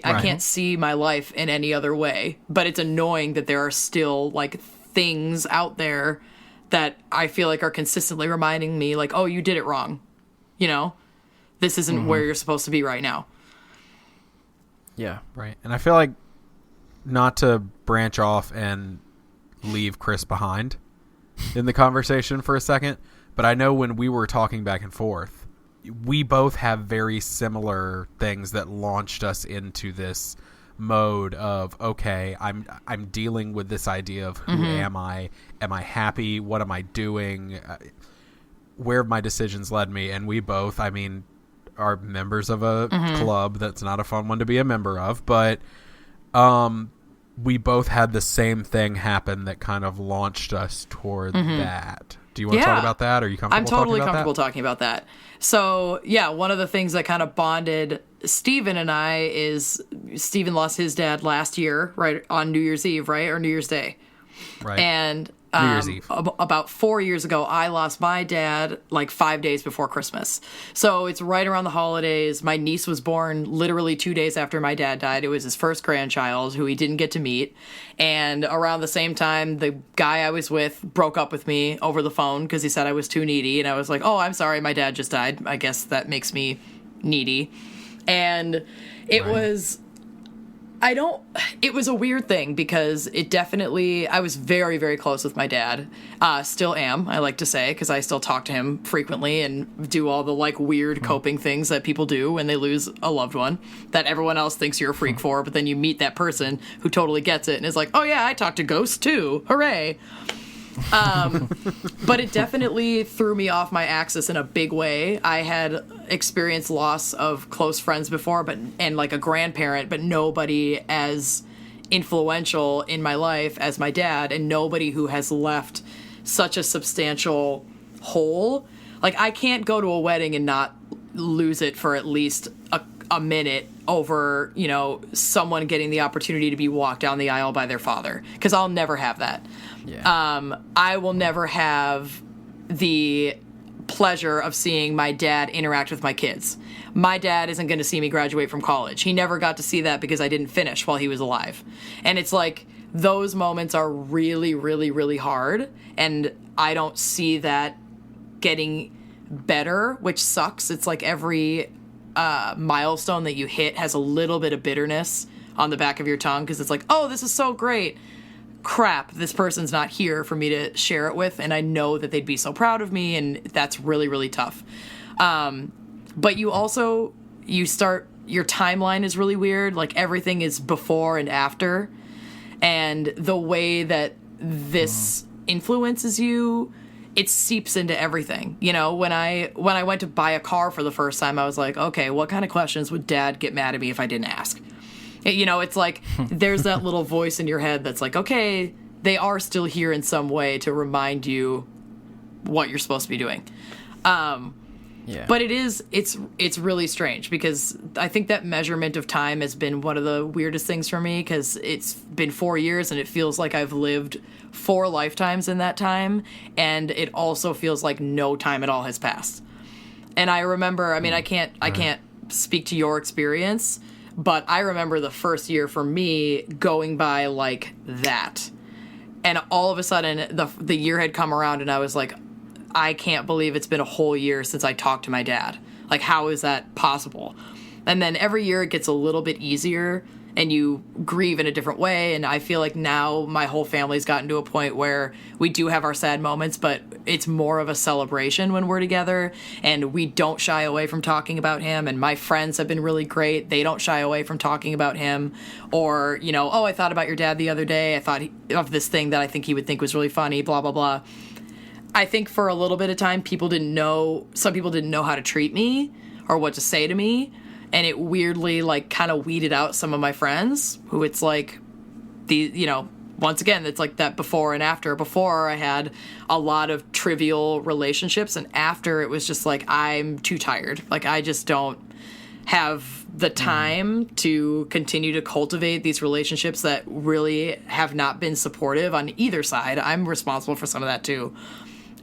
my life in any other way, but it's annoying that there are still like things out there that I feel like are consistently reminding me like, oh, you did it wrong. This isn't where you're supposed to be right now. Yeah. Right. And I feel like, not to branch off and leave Chris behind in the conversation for a second, but I know when we were talking back and forth, we both have very similar things that launched us into this mode of, okay, I'm dealing with this idea of who am I happy, what am I doing, where have my decisions led me. And we both, are members of a club that's not a fun one to be a member of, but we both had the same thing happen that kind of launched us toward that. Do you want to talk about that? Are you comfortable? I'm totally talking about comfortable that? talking about that. So yeah, one of the things that kind of bonded Steven and I is Steven lost his dad last year, right on New Year's Eve, right? Or New Year's Day. Right. And New Year's Eve. About 4 years ago, I lost my dad like 5 days before Christmas. So it's right around the holidays. My niece was born literally 2 days after my dad died. It was his first grandchild who he didn't get to meet. And around the same time, the guy I was with broke up with me over the phone because he said I was too needy. And I was like, oh, I'm sorry, my dad just died. I guess that makes me needy. And it was... it was a weird thing because it definitely, I was very, very close with my dad. Still am, I like to say, because I still talk to him frequently and do all the like weird coping things that people do when they lose a loved one that everyone else thinks you're a freak for. But then you meet that person who totally gets it and is like, oh yeah, I talk to ghosts too. Hooray. But it definitely threw me off my axis in a big way. I had experienced loss of close friends before, and like a grandparent, but nobody as influential in my life as my dad, and nobody who has left such a substantial hole. Like, I can't go to a wedding and not lose it for at least a minute over, you know, someone getting the opportunity to be walked down the aisle by their father, because I'll never have that. Yeah. I will never have the pleasure of seeing my dad interact with my kids. My dad isn't going to see me graduate from college. He never got to see that because I didn't finish while he was alive. And it's like, those moments are really, really, really hard. And I don't see that getting better, which sucks. It's like every milestone that you hit has a little bit of bitterness on the back of your tongue because it's like, oh, this is so great. Crap, this person's not here for me to share it with, and I know that they'd be so proud of me, and that's really, really tough. But you start, your timeline is really weird. Like, everything is before and after, and the way that this influences you, it seeps into everything. You know, when I went to buy a car for the first time, I was like, okay, what kind of questions would Dad get mad at me if I didn't ask? You know, it's like there's that little voice in your head that's like, okay, they are still here in some way to remind you what you're supposed to be doing. But it's really strange because I think that measurement of time has been one of the weirdest things for me because it's been 4 years and it feels like I've lived 4 lifetimes in that time. And it also feels like no time at all has passed. And I remember, I mean, I can't speak to your experience, but I remember the first year for me going by like that. And all of a sudden, the year had come around, and I was like, I can't believe it's been a whole year since I talked to my dad. Like, how is that possible? And then every year it gets a little bit easier, and you grieve in a different way. And I feel like now my whole family's gotten to a point where we do have our sad moments, but it's more of a celebration when we're together, and we don't shy away from talking about him. And my friends have been really great. They don't shy away from talking about him. Or, you know, oh, I thought about your dad the other day. I thought of this thing that I think he would think was really funny, blah, blah, blah. I think for a little bit of time, some people didn't know how to treat me or what to say to me. And it weirdly, like, kind of weeded out some of my friends who it's like, once again, it's like that before and after. Before, I had a lot of trivial relationships, and after, it was just like, I'm too tired. Like, I just don't have the time to continue to cultivate these relationships that really have not been supportive on either side. I'm responsible for some of that, too.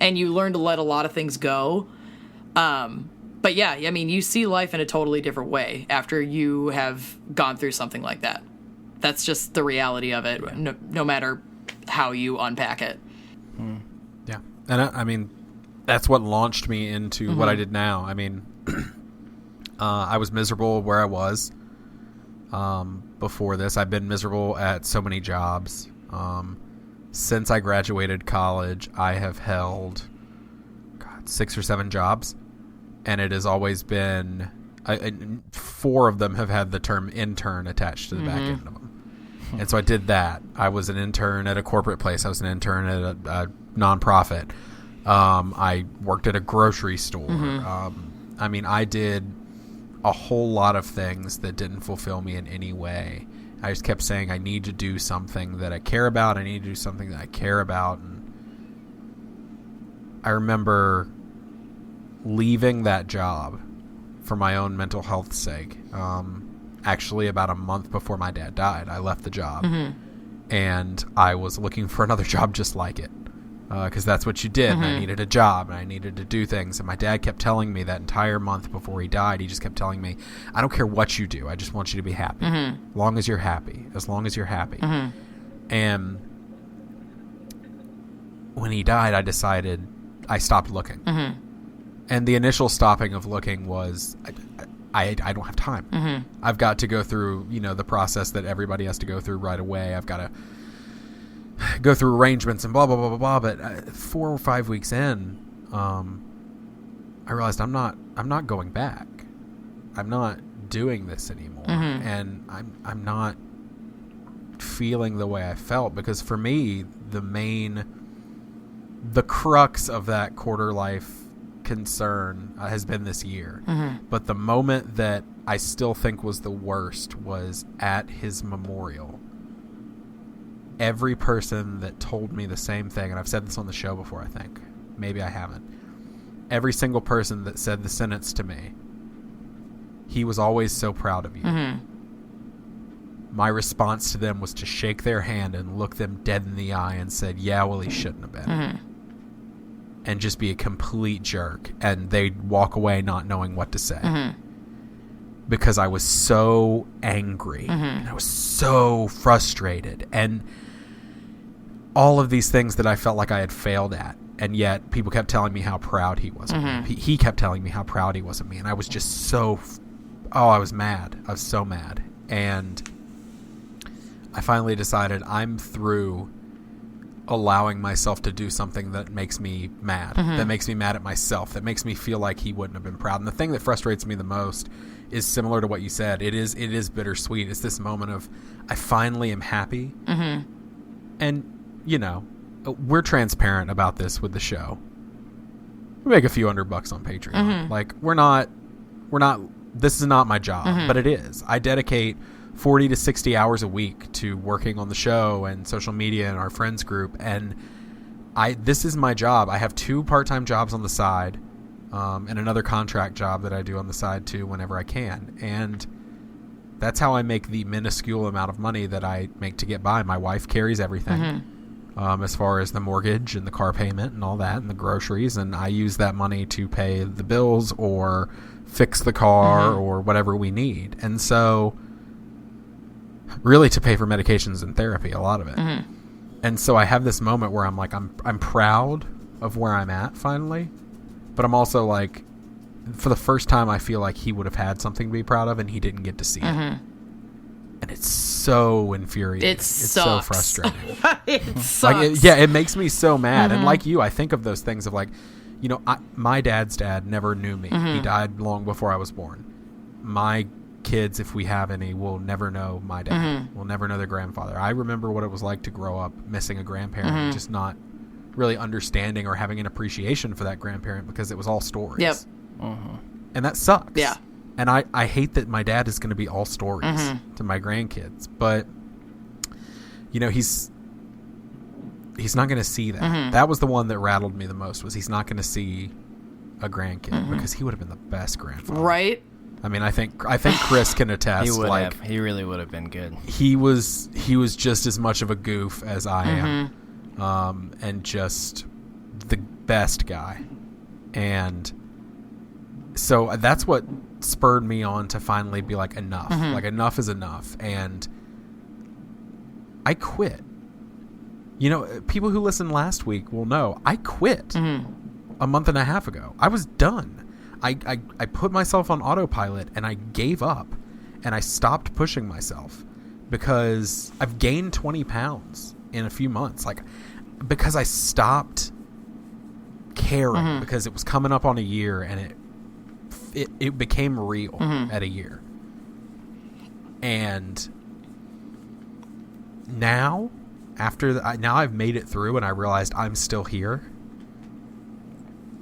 And you learn to let a lot of things go. But yeah, I mean, you see life in a totally different way after you have gone through something like that. That's just the reality of it, no matter how you unpack it. Yeah. And I mean, that's what launched me into what I did now. I mean, I was miserable where I was before this. I've been miserable at so many jobs. Since I graduated college, I have held 6 or 7 jobs. And it has always been, 4 of them have had the term intern attached to the back end of them. And so I did that. I was an intern at a corporate place. I was an intern at a nonprofit. I worked at a grocery store. I mean, I did a whole lot of things that didn't fulfill me in any way. I just kept saying, I need to do something that I care about. I need to do something that I care about. And I remember leaving that job for my own mental health's sake. Actually, about a month before my dad died, I left the job. And I was looking for another job just like it. Because that's what you did. And I needed a job, and I needed to do things. And my dad kept telling me that entire month before he died, he just kept telling me, I don't care what you do. I just want you to be happy. As long as you're happy. As long as you're happy. And when he died, I decided I stopped looking. And the initial stopping of looking was, I don't have time. I've got to go through, the process that everybody has to go through right away. I've got to go through arrangements and blah, blah, blah, blah, blah. But 4 or 5 weeks in, I realized I'm not going back. I'm not doing this anymore. And I'm not feeling the way I felt, because for me, the crux of that quarter life concern has been this year. But the moment that I still think was the worst was at his memorial. Every person that told me the same thing, and I've said this on the show before, I think. Maybe I haven't. Every single person that said the sentence to me, he was always so proud of you. My response to them was to shake their hand and look them dead in the eye and said, yeah, well, he shouldn't have been. And just be a complete jerk. And they'd walk away not knowing what to say. Because I was so angry. And I was so frustrated. And all of these things that I felt like I had failed at. And yet people kept telling me how proud he was of me. He kept telling me how proud he was of me. And I was just I was mad. I was so mad. And I finally decided I'm through allowing myself to do something that makes me mad. That makes me mad at myself. That makes me feel like he wouldn't have been proud. And the thing that frustrates me the most is similar to what you said. It is bittersweet. It's this moment of, I finally am happy. And, we're transparent about this with the show. We make a few $100 on Patreon. Like, we're not, this is not my job, but it is. I dedicate 40 to 60 hours a week to working on the show and social media and our friends group. And this is my job. I have 2 part-time jobs on the side, and another contract job that I do on the side too whenever I can. And that's how I make the minuscule amount of money that I make to get by. My wife carries everything, as far as the mortgage and the car payment and all that and the groceries. And I use that money to pay the bills or fix the car or whatever we need. And so really to pay for medications and therapy, a lot of it. And so I have this moment where I'm like, I'm proud of where I'm at finally, but I'm also like, for the first time, I feel like he would have had something to be proud of and he didn't get to see it. And it's so infuriating. It's so frustrating. It sucks. It makes me so mad. And like you, I think of those things of like, my dad's dad never knew me. He died long before I was born. My kids, if we have any, will never know my dad. Will never know their grandfather. I remember what it was like to grow up missing a grandparent, just not really understanding or having an appreciation for that grandparent because it was all stories. And that sucks. Yeah. And I hate that my dad is going to be all stories to my grandkids. But, he's not going to see that. That was the one that rattled me the most, was he's not going to see a grandkid because he would have been the best grandfather. Right? I mean, I think Chris can attest. He would have. He really would have been good. He was just as much of a goof as I am, and just the best guy. And so that's what spurred me on to finally be like, enough. Like, enough is enough. And I quit. People who listened last week will know I quit a month and a half ago. I was done. I put myself on autopilot and I gave up and I stopped pushing myself because I've gained 20 pounds in a few months. Like, because I stopped caring because it was coming up on a year and it became real at a year. And now, now I've made it through and I realized I'm still here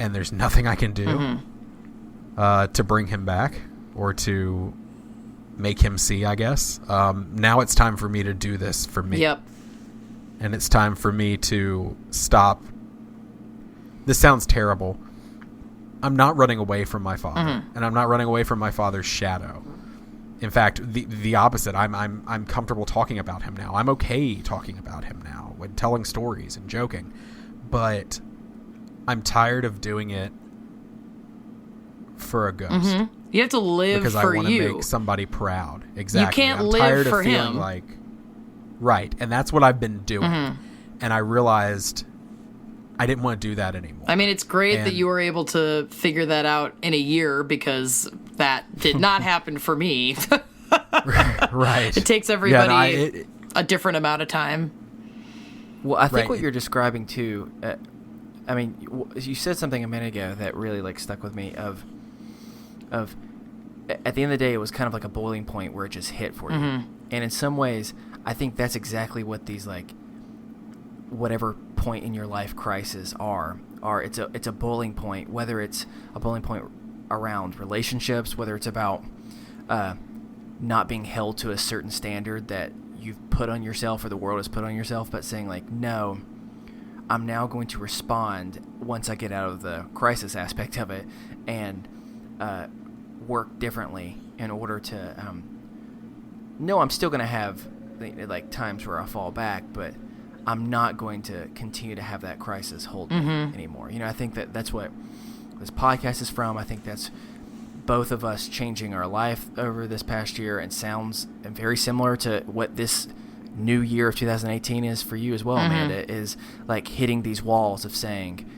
and there's nothing I can do to bring him back or to make him see, I guess. Now it's time for me to do this for me. Yep. And it's time for me to stop. This sounds terrible. I'm not running away from my father, and I'm not running away from my father's shadow. In fact, the opposite. I'm comfortable talking about him now. I'm okay talking about him now, when telling stories and joking. But I'm tired of doing it for a ghost. You have to live because for I want you. to make somebody proud. Exactly. You can't I'm live tired for of feeling him. like, right, and that's what I've been doing. And I realized I didn't want to do that anymore. I mean, it's great that you were able to figure that out in a year, because that did not happen for me. Right. It takes everybody a different amount of time. Well, I think Right. what you're describing too. I mean, you said something a minute ago that really like stuck with me. Of at the end of the day, it was kind of like a boiling point where it just hit for you. And in some ways, I think that's exactly what these like whatever point in your life crisis are. It's a boiling point. Whether it's a boiling point around relationships, whether it's about not being held to a certain standard that you've put on yourself or the world has put on yourself, but saying like, no, I'm now going to respond once I get out of the crisis aspect of it and work differently in order to no, I'm still going to have like times where I fall back, but I'm not going to continue to have that crisis hold me anymore. You know, I think that's what this podcast is from. I think that's both of us changing our life over this past year, and sounds very similar to what this new year of 2018 is for you as well, Amanda, is like hitting these walls of saying,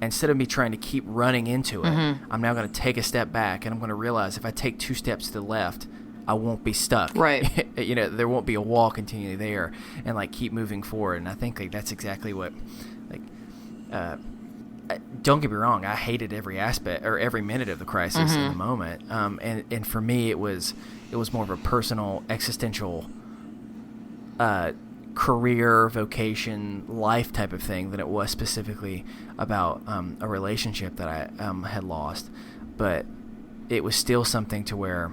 instead of me trying to keep running into it, I'm now going to take a step back, and I'm going to realize if I take 2 steps to the left, I won't be stuck. Right. You know, there won't be a wall continually there, and like keep moving forward. And I think like that's exactly what, like, don't get me wrong, I hated every aspect or every minute of the crisis in the moment. And for me, it was more of a personal, existential, career, vocation, life type of thing than it was specifically about a relationship that I had lost. But it was still something to where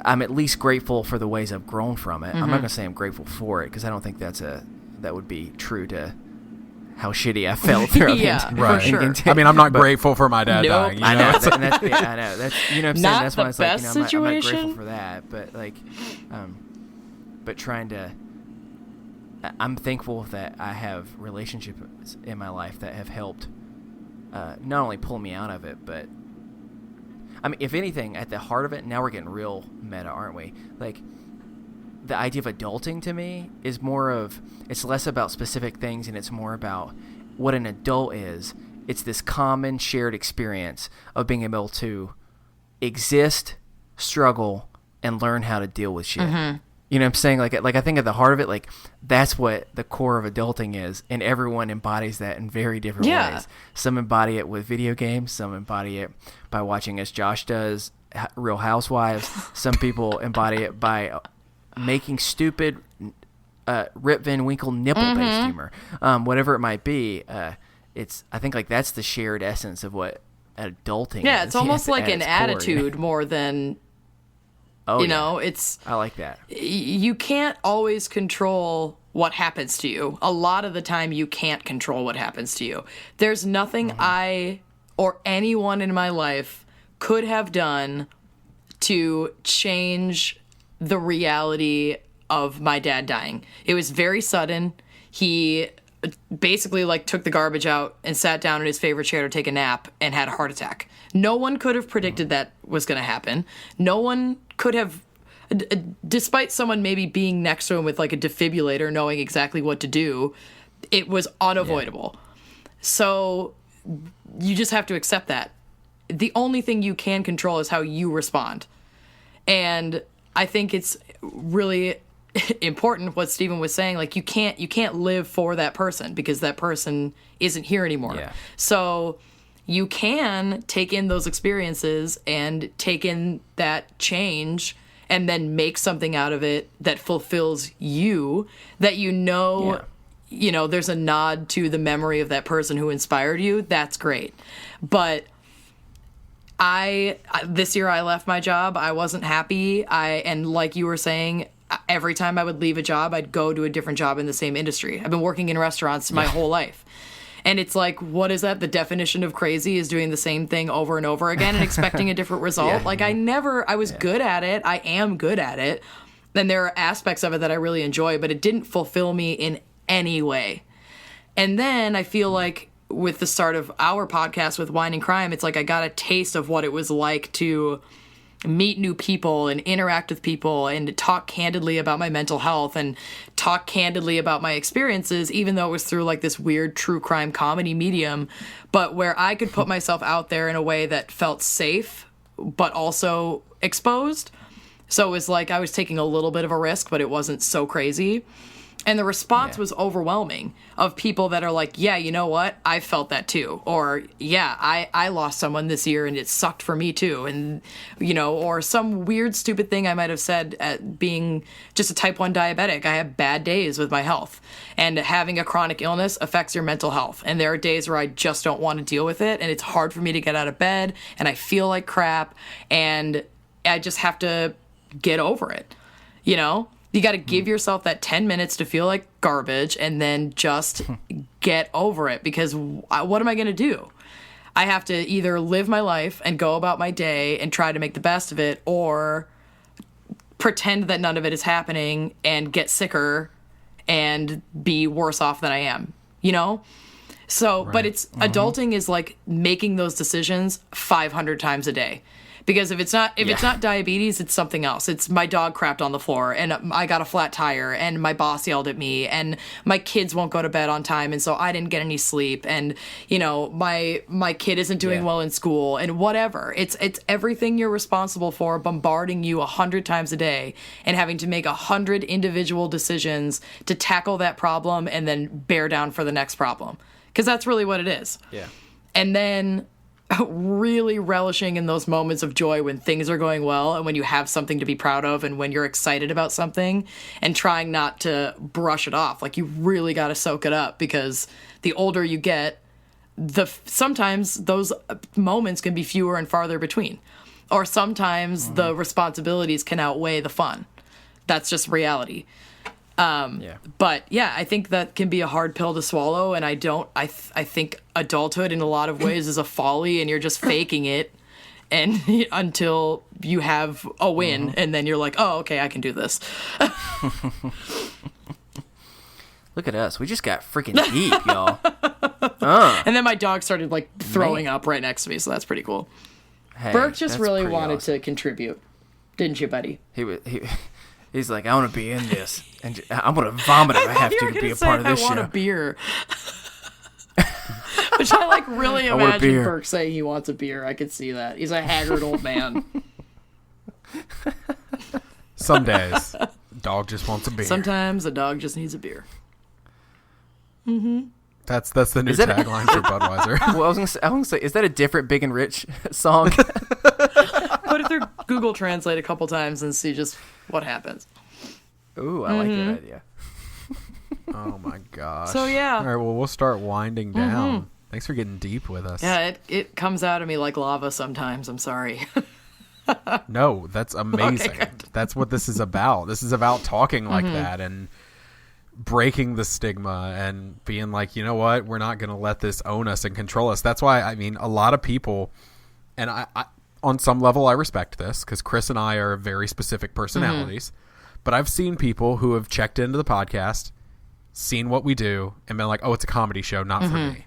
I'm at least grateful for the ways I've grown from it. I'm not going to say I'm grateful for it, because I don't think that would be true to how shitty I felt throughout Yeah, the Right. for sure. I mean, I'm not grateful for my dad Nope. dying. You I know? know, I know. That's, you know what I'm saying? Not That's the why it's like, you know, best I'm not situation. grateful for that, but like, but trying to, I'm thankful that I have relationships in my life that have helped not only pull me out of it, but I mean, if anything, at the heart of it, now we're getting real meta, aren't we? Like, the idea of adulting to me is it's less about specific things, and it's more about what an adult is. It's this common shared experience of being able to exist, struggle, and learn how to deal with shit. You know what I'm saying? Like I think at the heart of it, like, that's what the core of adulting is, and everyone embodies that in very different ways. Some embody it with video games, some embody it by watching, as Josh does, Real Housewives. Some people embody it by making stupid Rip Van Winkle nipple-based humor, whatever it might be. I think like that's the shared essence of what adulting is. Yeah, it's almost like an its core, you know? attitude more than, Oh, you yeah. know, it's, I like that. you can't always control what happens to you. A lot of the time you can't control what happens to you. There's nothing I or anyone in my life could have done to change the reality of my dad dying. It was very sudden. He basically like took the garbage out and sat down in his favorite chair to take a nap and had a heart attack. No one could have predicted that was going to happen. No one could have, despite someone maybe being next to him with like a defibrillator knowing exactly what to do, it was unavoidable. So you just have to accept that. The only thing you can control is how you respond. And I think it's really important what Stephen was saying. Like, you can't live for that person because that person isn't here anymore. Yeah. So you can take in those experiences and take in that change and then make something out of it that fulfills you, that you know, there's a nod to the memory of that person who inspired you. That's great. But This year I left my job. I wasn't happy. And like you were saying, every time I would leave a job, I'd go to a different job in the same industry. I've been working in restaurants my whole life. And it's like, what is that? The definition of crazy is doing the same thing over and over again and expecting a different result. Like I was good at it. I am good at it. And there are aspects of it that I really enjoy, but it didn't fulfill me in any way. And then I feel like with the start of our podcast with Wine and Crime, it's like I got a taste of what it was like to meet new people and interact with people and talk candidly about my mental health and talk candidly about my experiences, even though it was through like this weird true crime comedy medium, but where I could put myself out there in a way that felt safe, but also exposed. So it was like I was taking a little bit of a risk, but it wasn't so crazy. And the response was overwhelming of people that are like, yeah, you know what? I felt that too. Or, yeah, I lost someone this year and it sucked for me too. And, you know, or some weird, stupid thing I might have said at being just a type 1 diabetic. I have bad days with my health. And having a chronic illness affects your mental health. And there are days where I just don't want to deal with it. And it's hard for me to get out of bed. And I feel like crap. And I just have to get over it, you know? You got to give yourself that 10 minutes to feel like garbage and then just get over it, because what am I going to do? I have to either live my life and go about my day and try to make the best of it, or pretend that none of it is happening and get sicker and be worse off than I am, you know? So, but it's adulting is like making those decisions 500 times a day. Because if it's not diabetes, it's something else. It's my dog crapped on the floor and I got a flat tire and my boss yelled at me and my kids won't go to bed on time and so I didn't get any sleep and, you know, my kid isn't doing well in school and whatever. It's everything you're responsible for bombarding you 100 times a day and having to make 100 individual decisions to tackle that problem and then bear down for the next problem. Because that's really what it is. Yeah. And then really relishing in those moments of joy when things are going well and when you have something to be proud of and when you're excited about something, and trying not to brush it off. Like, you really got to soak it up, because the older you get, sometimes those moments can be fewer and farther between, or sometimes the responsibilities can outweigh the fun. That's just reality. But yeah, I think that can be a hard pill to swallow, and I think adulthood in a lot of ways is a folly, and you're just faking it and until you have a win, and then you're like, oh, okay, I can do this. Look at us. We just got freaking deep, y'all. And then my dog started like throwing up right next to me, so that's pretty cool. Hey, Burke just really wanted awesome to contribute, didn't you, buddy? He's like, I want to be in this, and I'm gonna vomit if I have to be a part of this show. I want a beer. Which I like really imagine Burke saying he wants a beer. I could see that. He's a haggard old man. Some days, dog just wants a beer. Sometimes a dog just needs a beer. That's the new tagline for Budweiser. Well, I was gonna say, is that a different Big and Rich song? Put it through Google Translate a couple times and see just what happens. Ooh, I like that idea. Oh my gosh. So yeah. All right, well, we'll start winding down. Thanks for getting deep with us. Yeah, it comes out of me like lava sometimes. I'm sorry. No, that's amazing. Okay. That's what this is about. This is about talking like that and breaking the stigma and being like, you know what, we're not going to let this own us and control us. That's why, I mean, a lot of people, and I on some level I respect this, because Chris and I are very specific personalities, but I've seen people who have checked into the podcast, seen what we do, and been like, oh, it's a comedy show, not for me.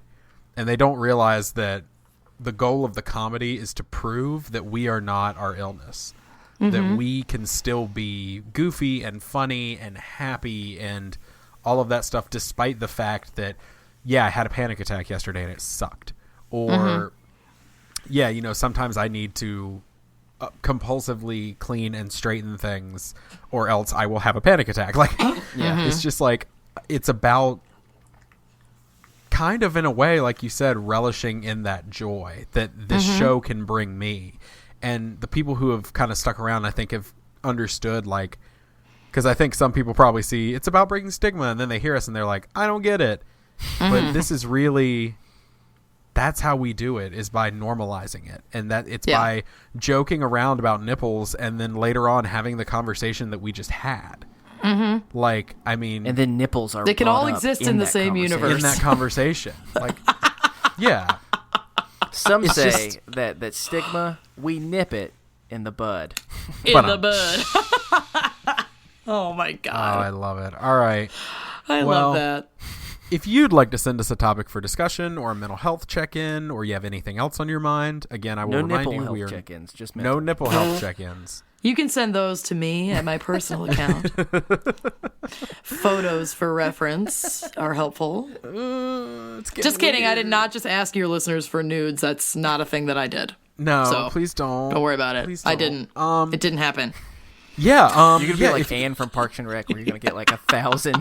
And they don't realize that the goal of the comedy is to prove that we are not our illness, that we can still be goofy and funny and happy and all of that stuff, despite the fact that, yeah, I had a panic attack yesterday and it sucked. Or, yeah, you know, sometimes I need to compulsively clean and straighten things or else I will have a panic attack. Like, it's just like, it's about kind of, in a way, like you said, relishing in that joy that this show can bring me. And the people who have kind of stuck around, I think, have understood, like, because I think some people probably see it's about breaking stigma, and then they hear us and they're like, I don't get it. But this is really that's how we do it, is by normalizing it, and that it's Yeah. by joking around about nipples and then later on having the conversation that we just had. Mm-hmm. Like, I mean, And then nipples are They can brought all up exist in the that same conversation. universe. in that conversation, like, yeah. Some It's say just- that stigma, we nip it in the bud. In But, the bud. Oh my Oh, god. I love it. All right. I well, love that. If you'd like to send us a topic for discussion or a mental health check-in, or you have anything else on your mind, again, I will No remind nipple you health we are check-ins, just no mental. nipple health check-ins. You can send those to me at my personal account. Photos for reference are helpful. Just kidding. I did not just ask your listeners for nudes. That's not a thing that I did. No, So, please don't. Don't worry about it. Please I don't. didn't. It didn't happen. Yeah. You're going to be like Anne from Parks and Rec, where you're going to get like 1,000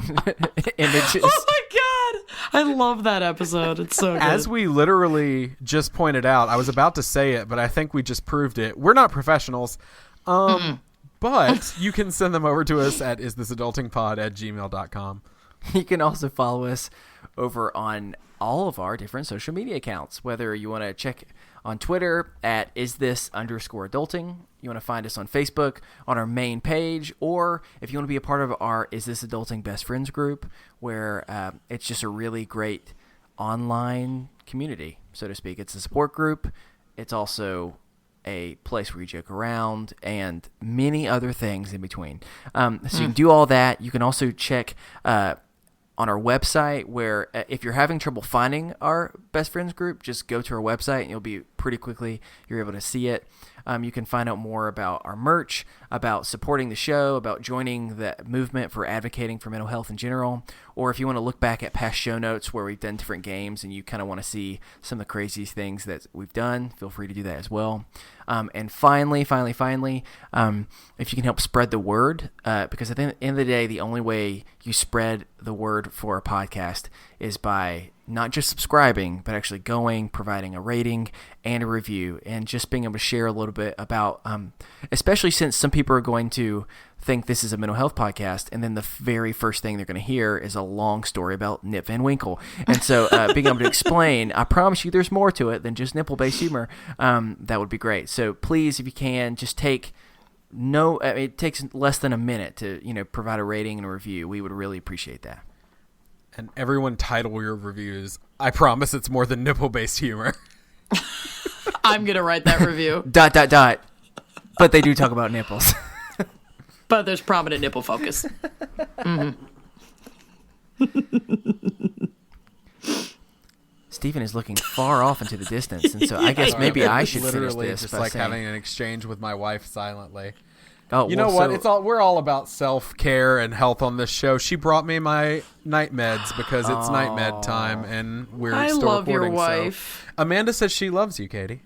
images. Oh my god! I love that episode. It's so good. as we literally just pointed out, I was about to say it, but I think we just proved it. We're not professionals. But you can send them over to us at isthisadultingpod@gmail.com. You can also follow us over on all of our different social media accounts, whether you want to check on Twitter at isthisunderscoreadulting. You want to find us on Facebook on our main page, or if you want to be a part of our Is This Adulting Best Friends group, where it's just a really great online community, so to speak. It's a support group. It's also a place where you joke around and many other things in between. So you can do all that. You can also check on our website, where if you're having trouble finding our best friends group, just go to our website and you'll be pretty quickly, you're able to see it. You can find out more about our merch, about supporting the show, about joining the movement for advocating for mental health in general, or if you want to look back at past show notes where we've done different games and you kind of want to see some of the craziest things that we've done, feel free to do that as well. And finally, if you can help spread the word, because at the end of the day, the only way you spread the word for a podcast is by not just subscribing, but actually going, providing a rating and a review, and just being able to share a little bit about, especially since some people are going to think this is a mental health podcast, and then the very first thing they're going to hear is a long story about Nip Van Winkle. And so being able to explain, I promise you there's more to it than just nipple-based humor, that would be great. So please, if you can, just it takes less than a minute to, provide a rating and a review. We would really appreciate that. And everyone title your reviews, I promise it's more than nipple-based humor. I'm gonna write that review. ... But they do talk about nipples. But there's prominent nipple focus. Stephen is looking far off into the distance, and so I guess maybe I should finish Literally this just by like saying, having an exchange with my wife silently. "Oh, You know well, what? so- It's all we're all about self-care and health on this show. She brought me my night meds because it's night med time, and we're I still love your recording. wife. So Mm-hmm. Amanda says she loves you, Katie.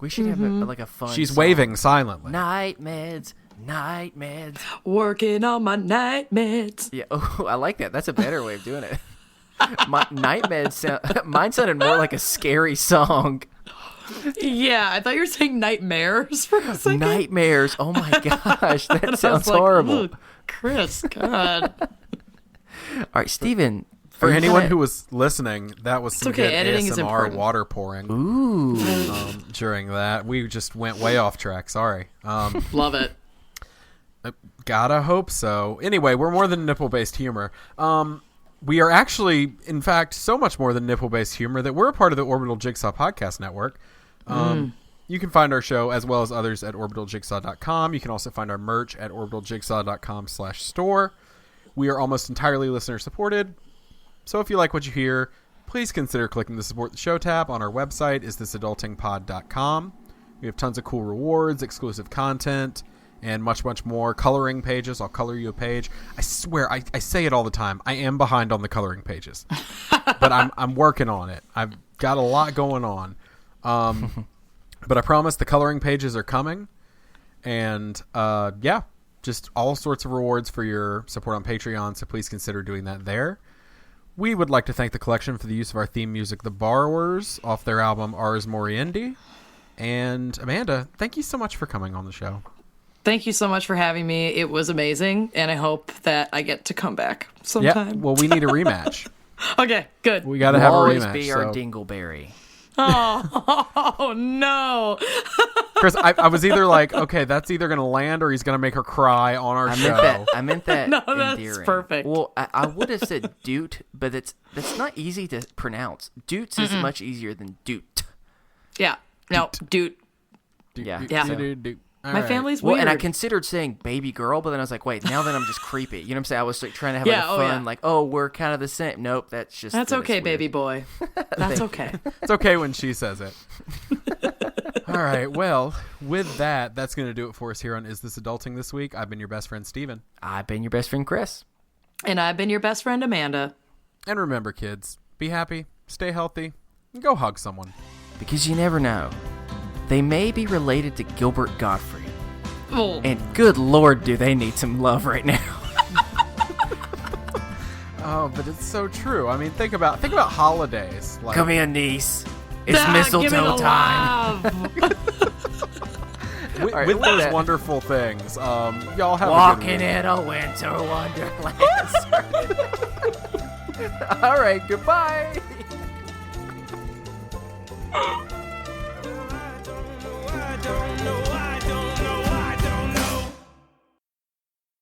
We should have a fun. She's song. waving silently. Night meds. Night meds. Working on my night meds. Yeah. Oh, I like that. That's a better way of doing it. My night meds mine sounded more like a scary song. Yeah, I thought you were saying nightmares for a second. Nightmares. Oh my gosh, that And I sounds was like, horrible. "Ugh, Chris, God. All right, Steven. For are you anyone gonna- who was listening, that was some okay, good editing is ASMR important. water pouring Ooh. during that. We just went way off track. Sorry. Love it. Gotta hope so. Anyway, we're more than nipple-based humor. We are actually, in fact, so much more than nipple-based humor that we're a part of the Orbital Jigsaw Podcast Network. You can find our show as well as others at orbitaljigsaw.com. You can also find our merch at orbitaljigsaw.com/store. We are almost entirely listener-supported. So if you like what you hear, please consider clicking the Support the Show tab on our website, isthisadultingpod.com. We have tons of cool rewards, exclusive content, and much, much more. Coloring pages. I'll color you a page. I swear, I say it all the time. I am behind on the coloring pages. But I'm working on it. I've got a lot going on. But I promise the coloring pages are coming. And, yeah, just all sorts of rewards for your support on Patreon, so please consider doing that there. We would like to thank the collection for the use of our theme music, The Borrowers, off their album Ars Moriendi. And, Amanda, thank you so much for coming on the show. Thank you so much for having me. It was amazing, and I hope that I get to come back sometime. Yeah, well, we need a rematch. Okay, good. We got to have a always rematch. be so. our dingleberry. Oh no. Chris, I was either like, okay, that's either going to land or he's going to make her cry on our show. I meant that. No, that's endearing. perfect. Well, I would have said doot, but that's not easy to pronounce. Doots is much easier than doot. Yeah. No, dude. Yeah. Yeah. Do. My family's Well, weird. and I considered saying baby girl, but then I was like, wait, now then I'm just creepy. You know what I'm saying? I was like, trying to have Yeah, like, oh, fun, yeah. like, oh, we're kind of the same. Nope, that's just That's that it's okay, weird. baby boy. That's okay. It's okay when she says it. All right. Well, with that, that's going to do it for us here on Is This Adulting this week. I've been your best friend, Steven. I've been your best friend, Chris. And I've been your best friend, Amanda. And remember, kids, be happy, stay healthy, and go hug someone. Because you never know. They may be related to Gilbert Gottfried. Oh. And good Lord, do they need some love right now. Oh, but it's so true. I mean, think about holidays. Like, Come here, niece. It's Give me mistletoe the time. love. with, All right, with with those that- wonderful things, y'all have Walking a good week. in a winter wonderland. All right, goodbye. I don't know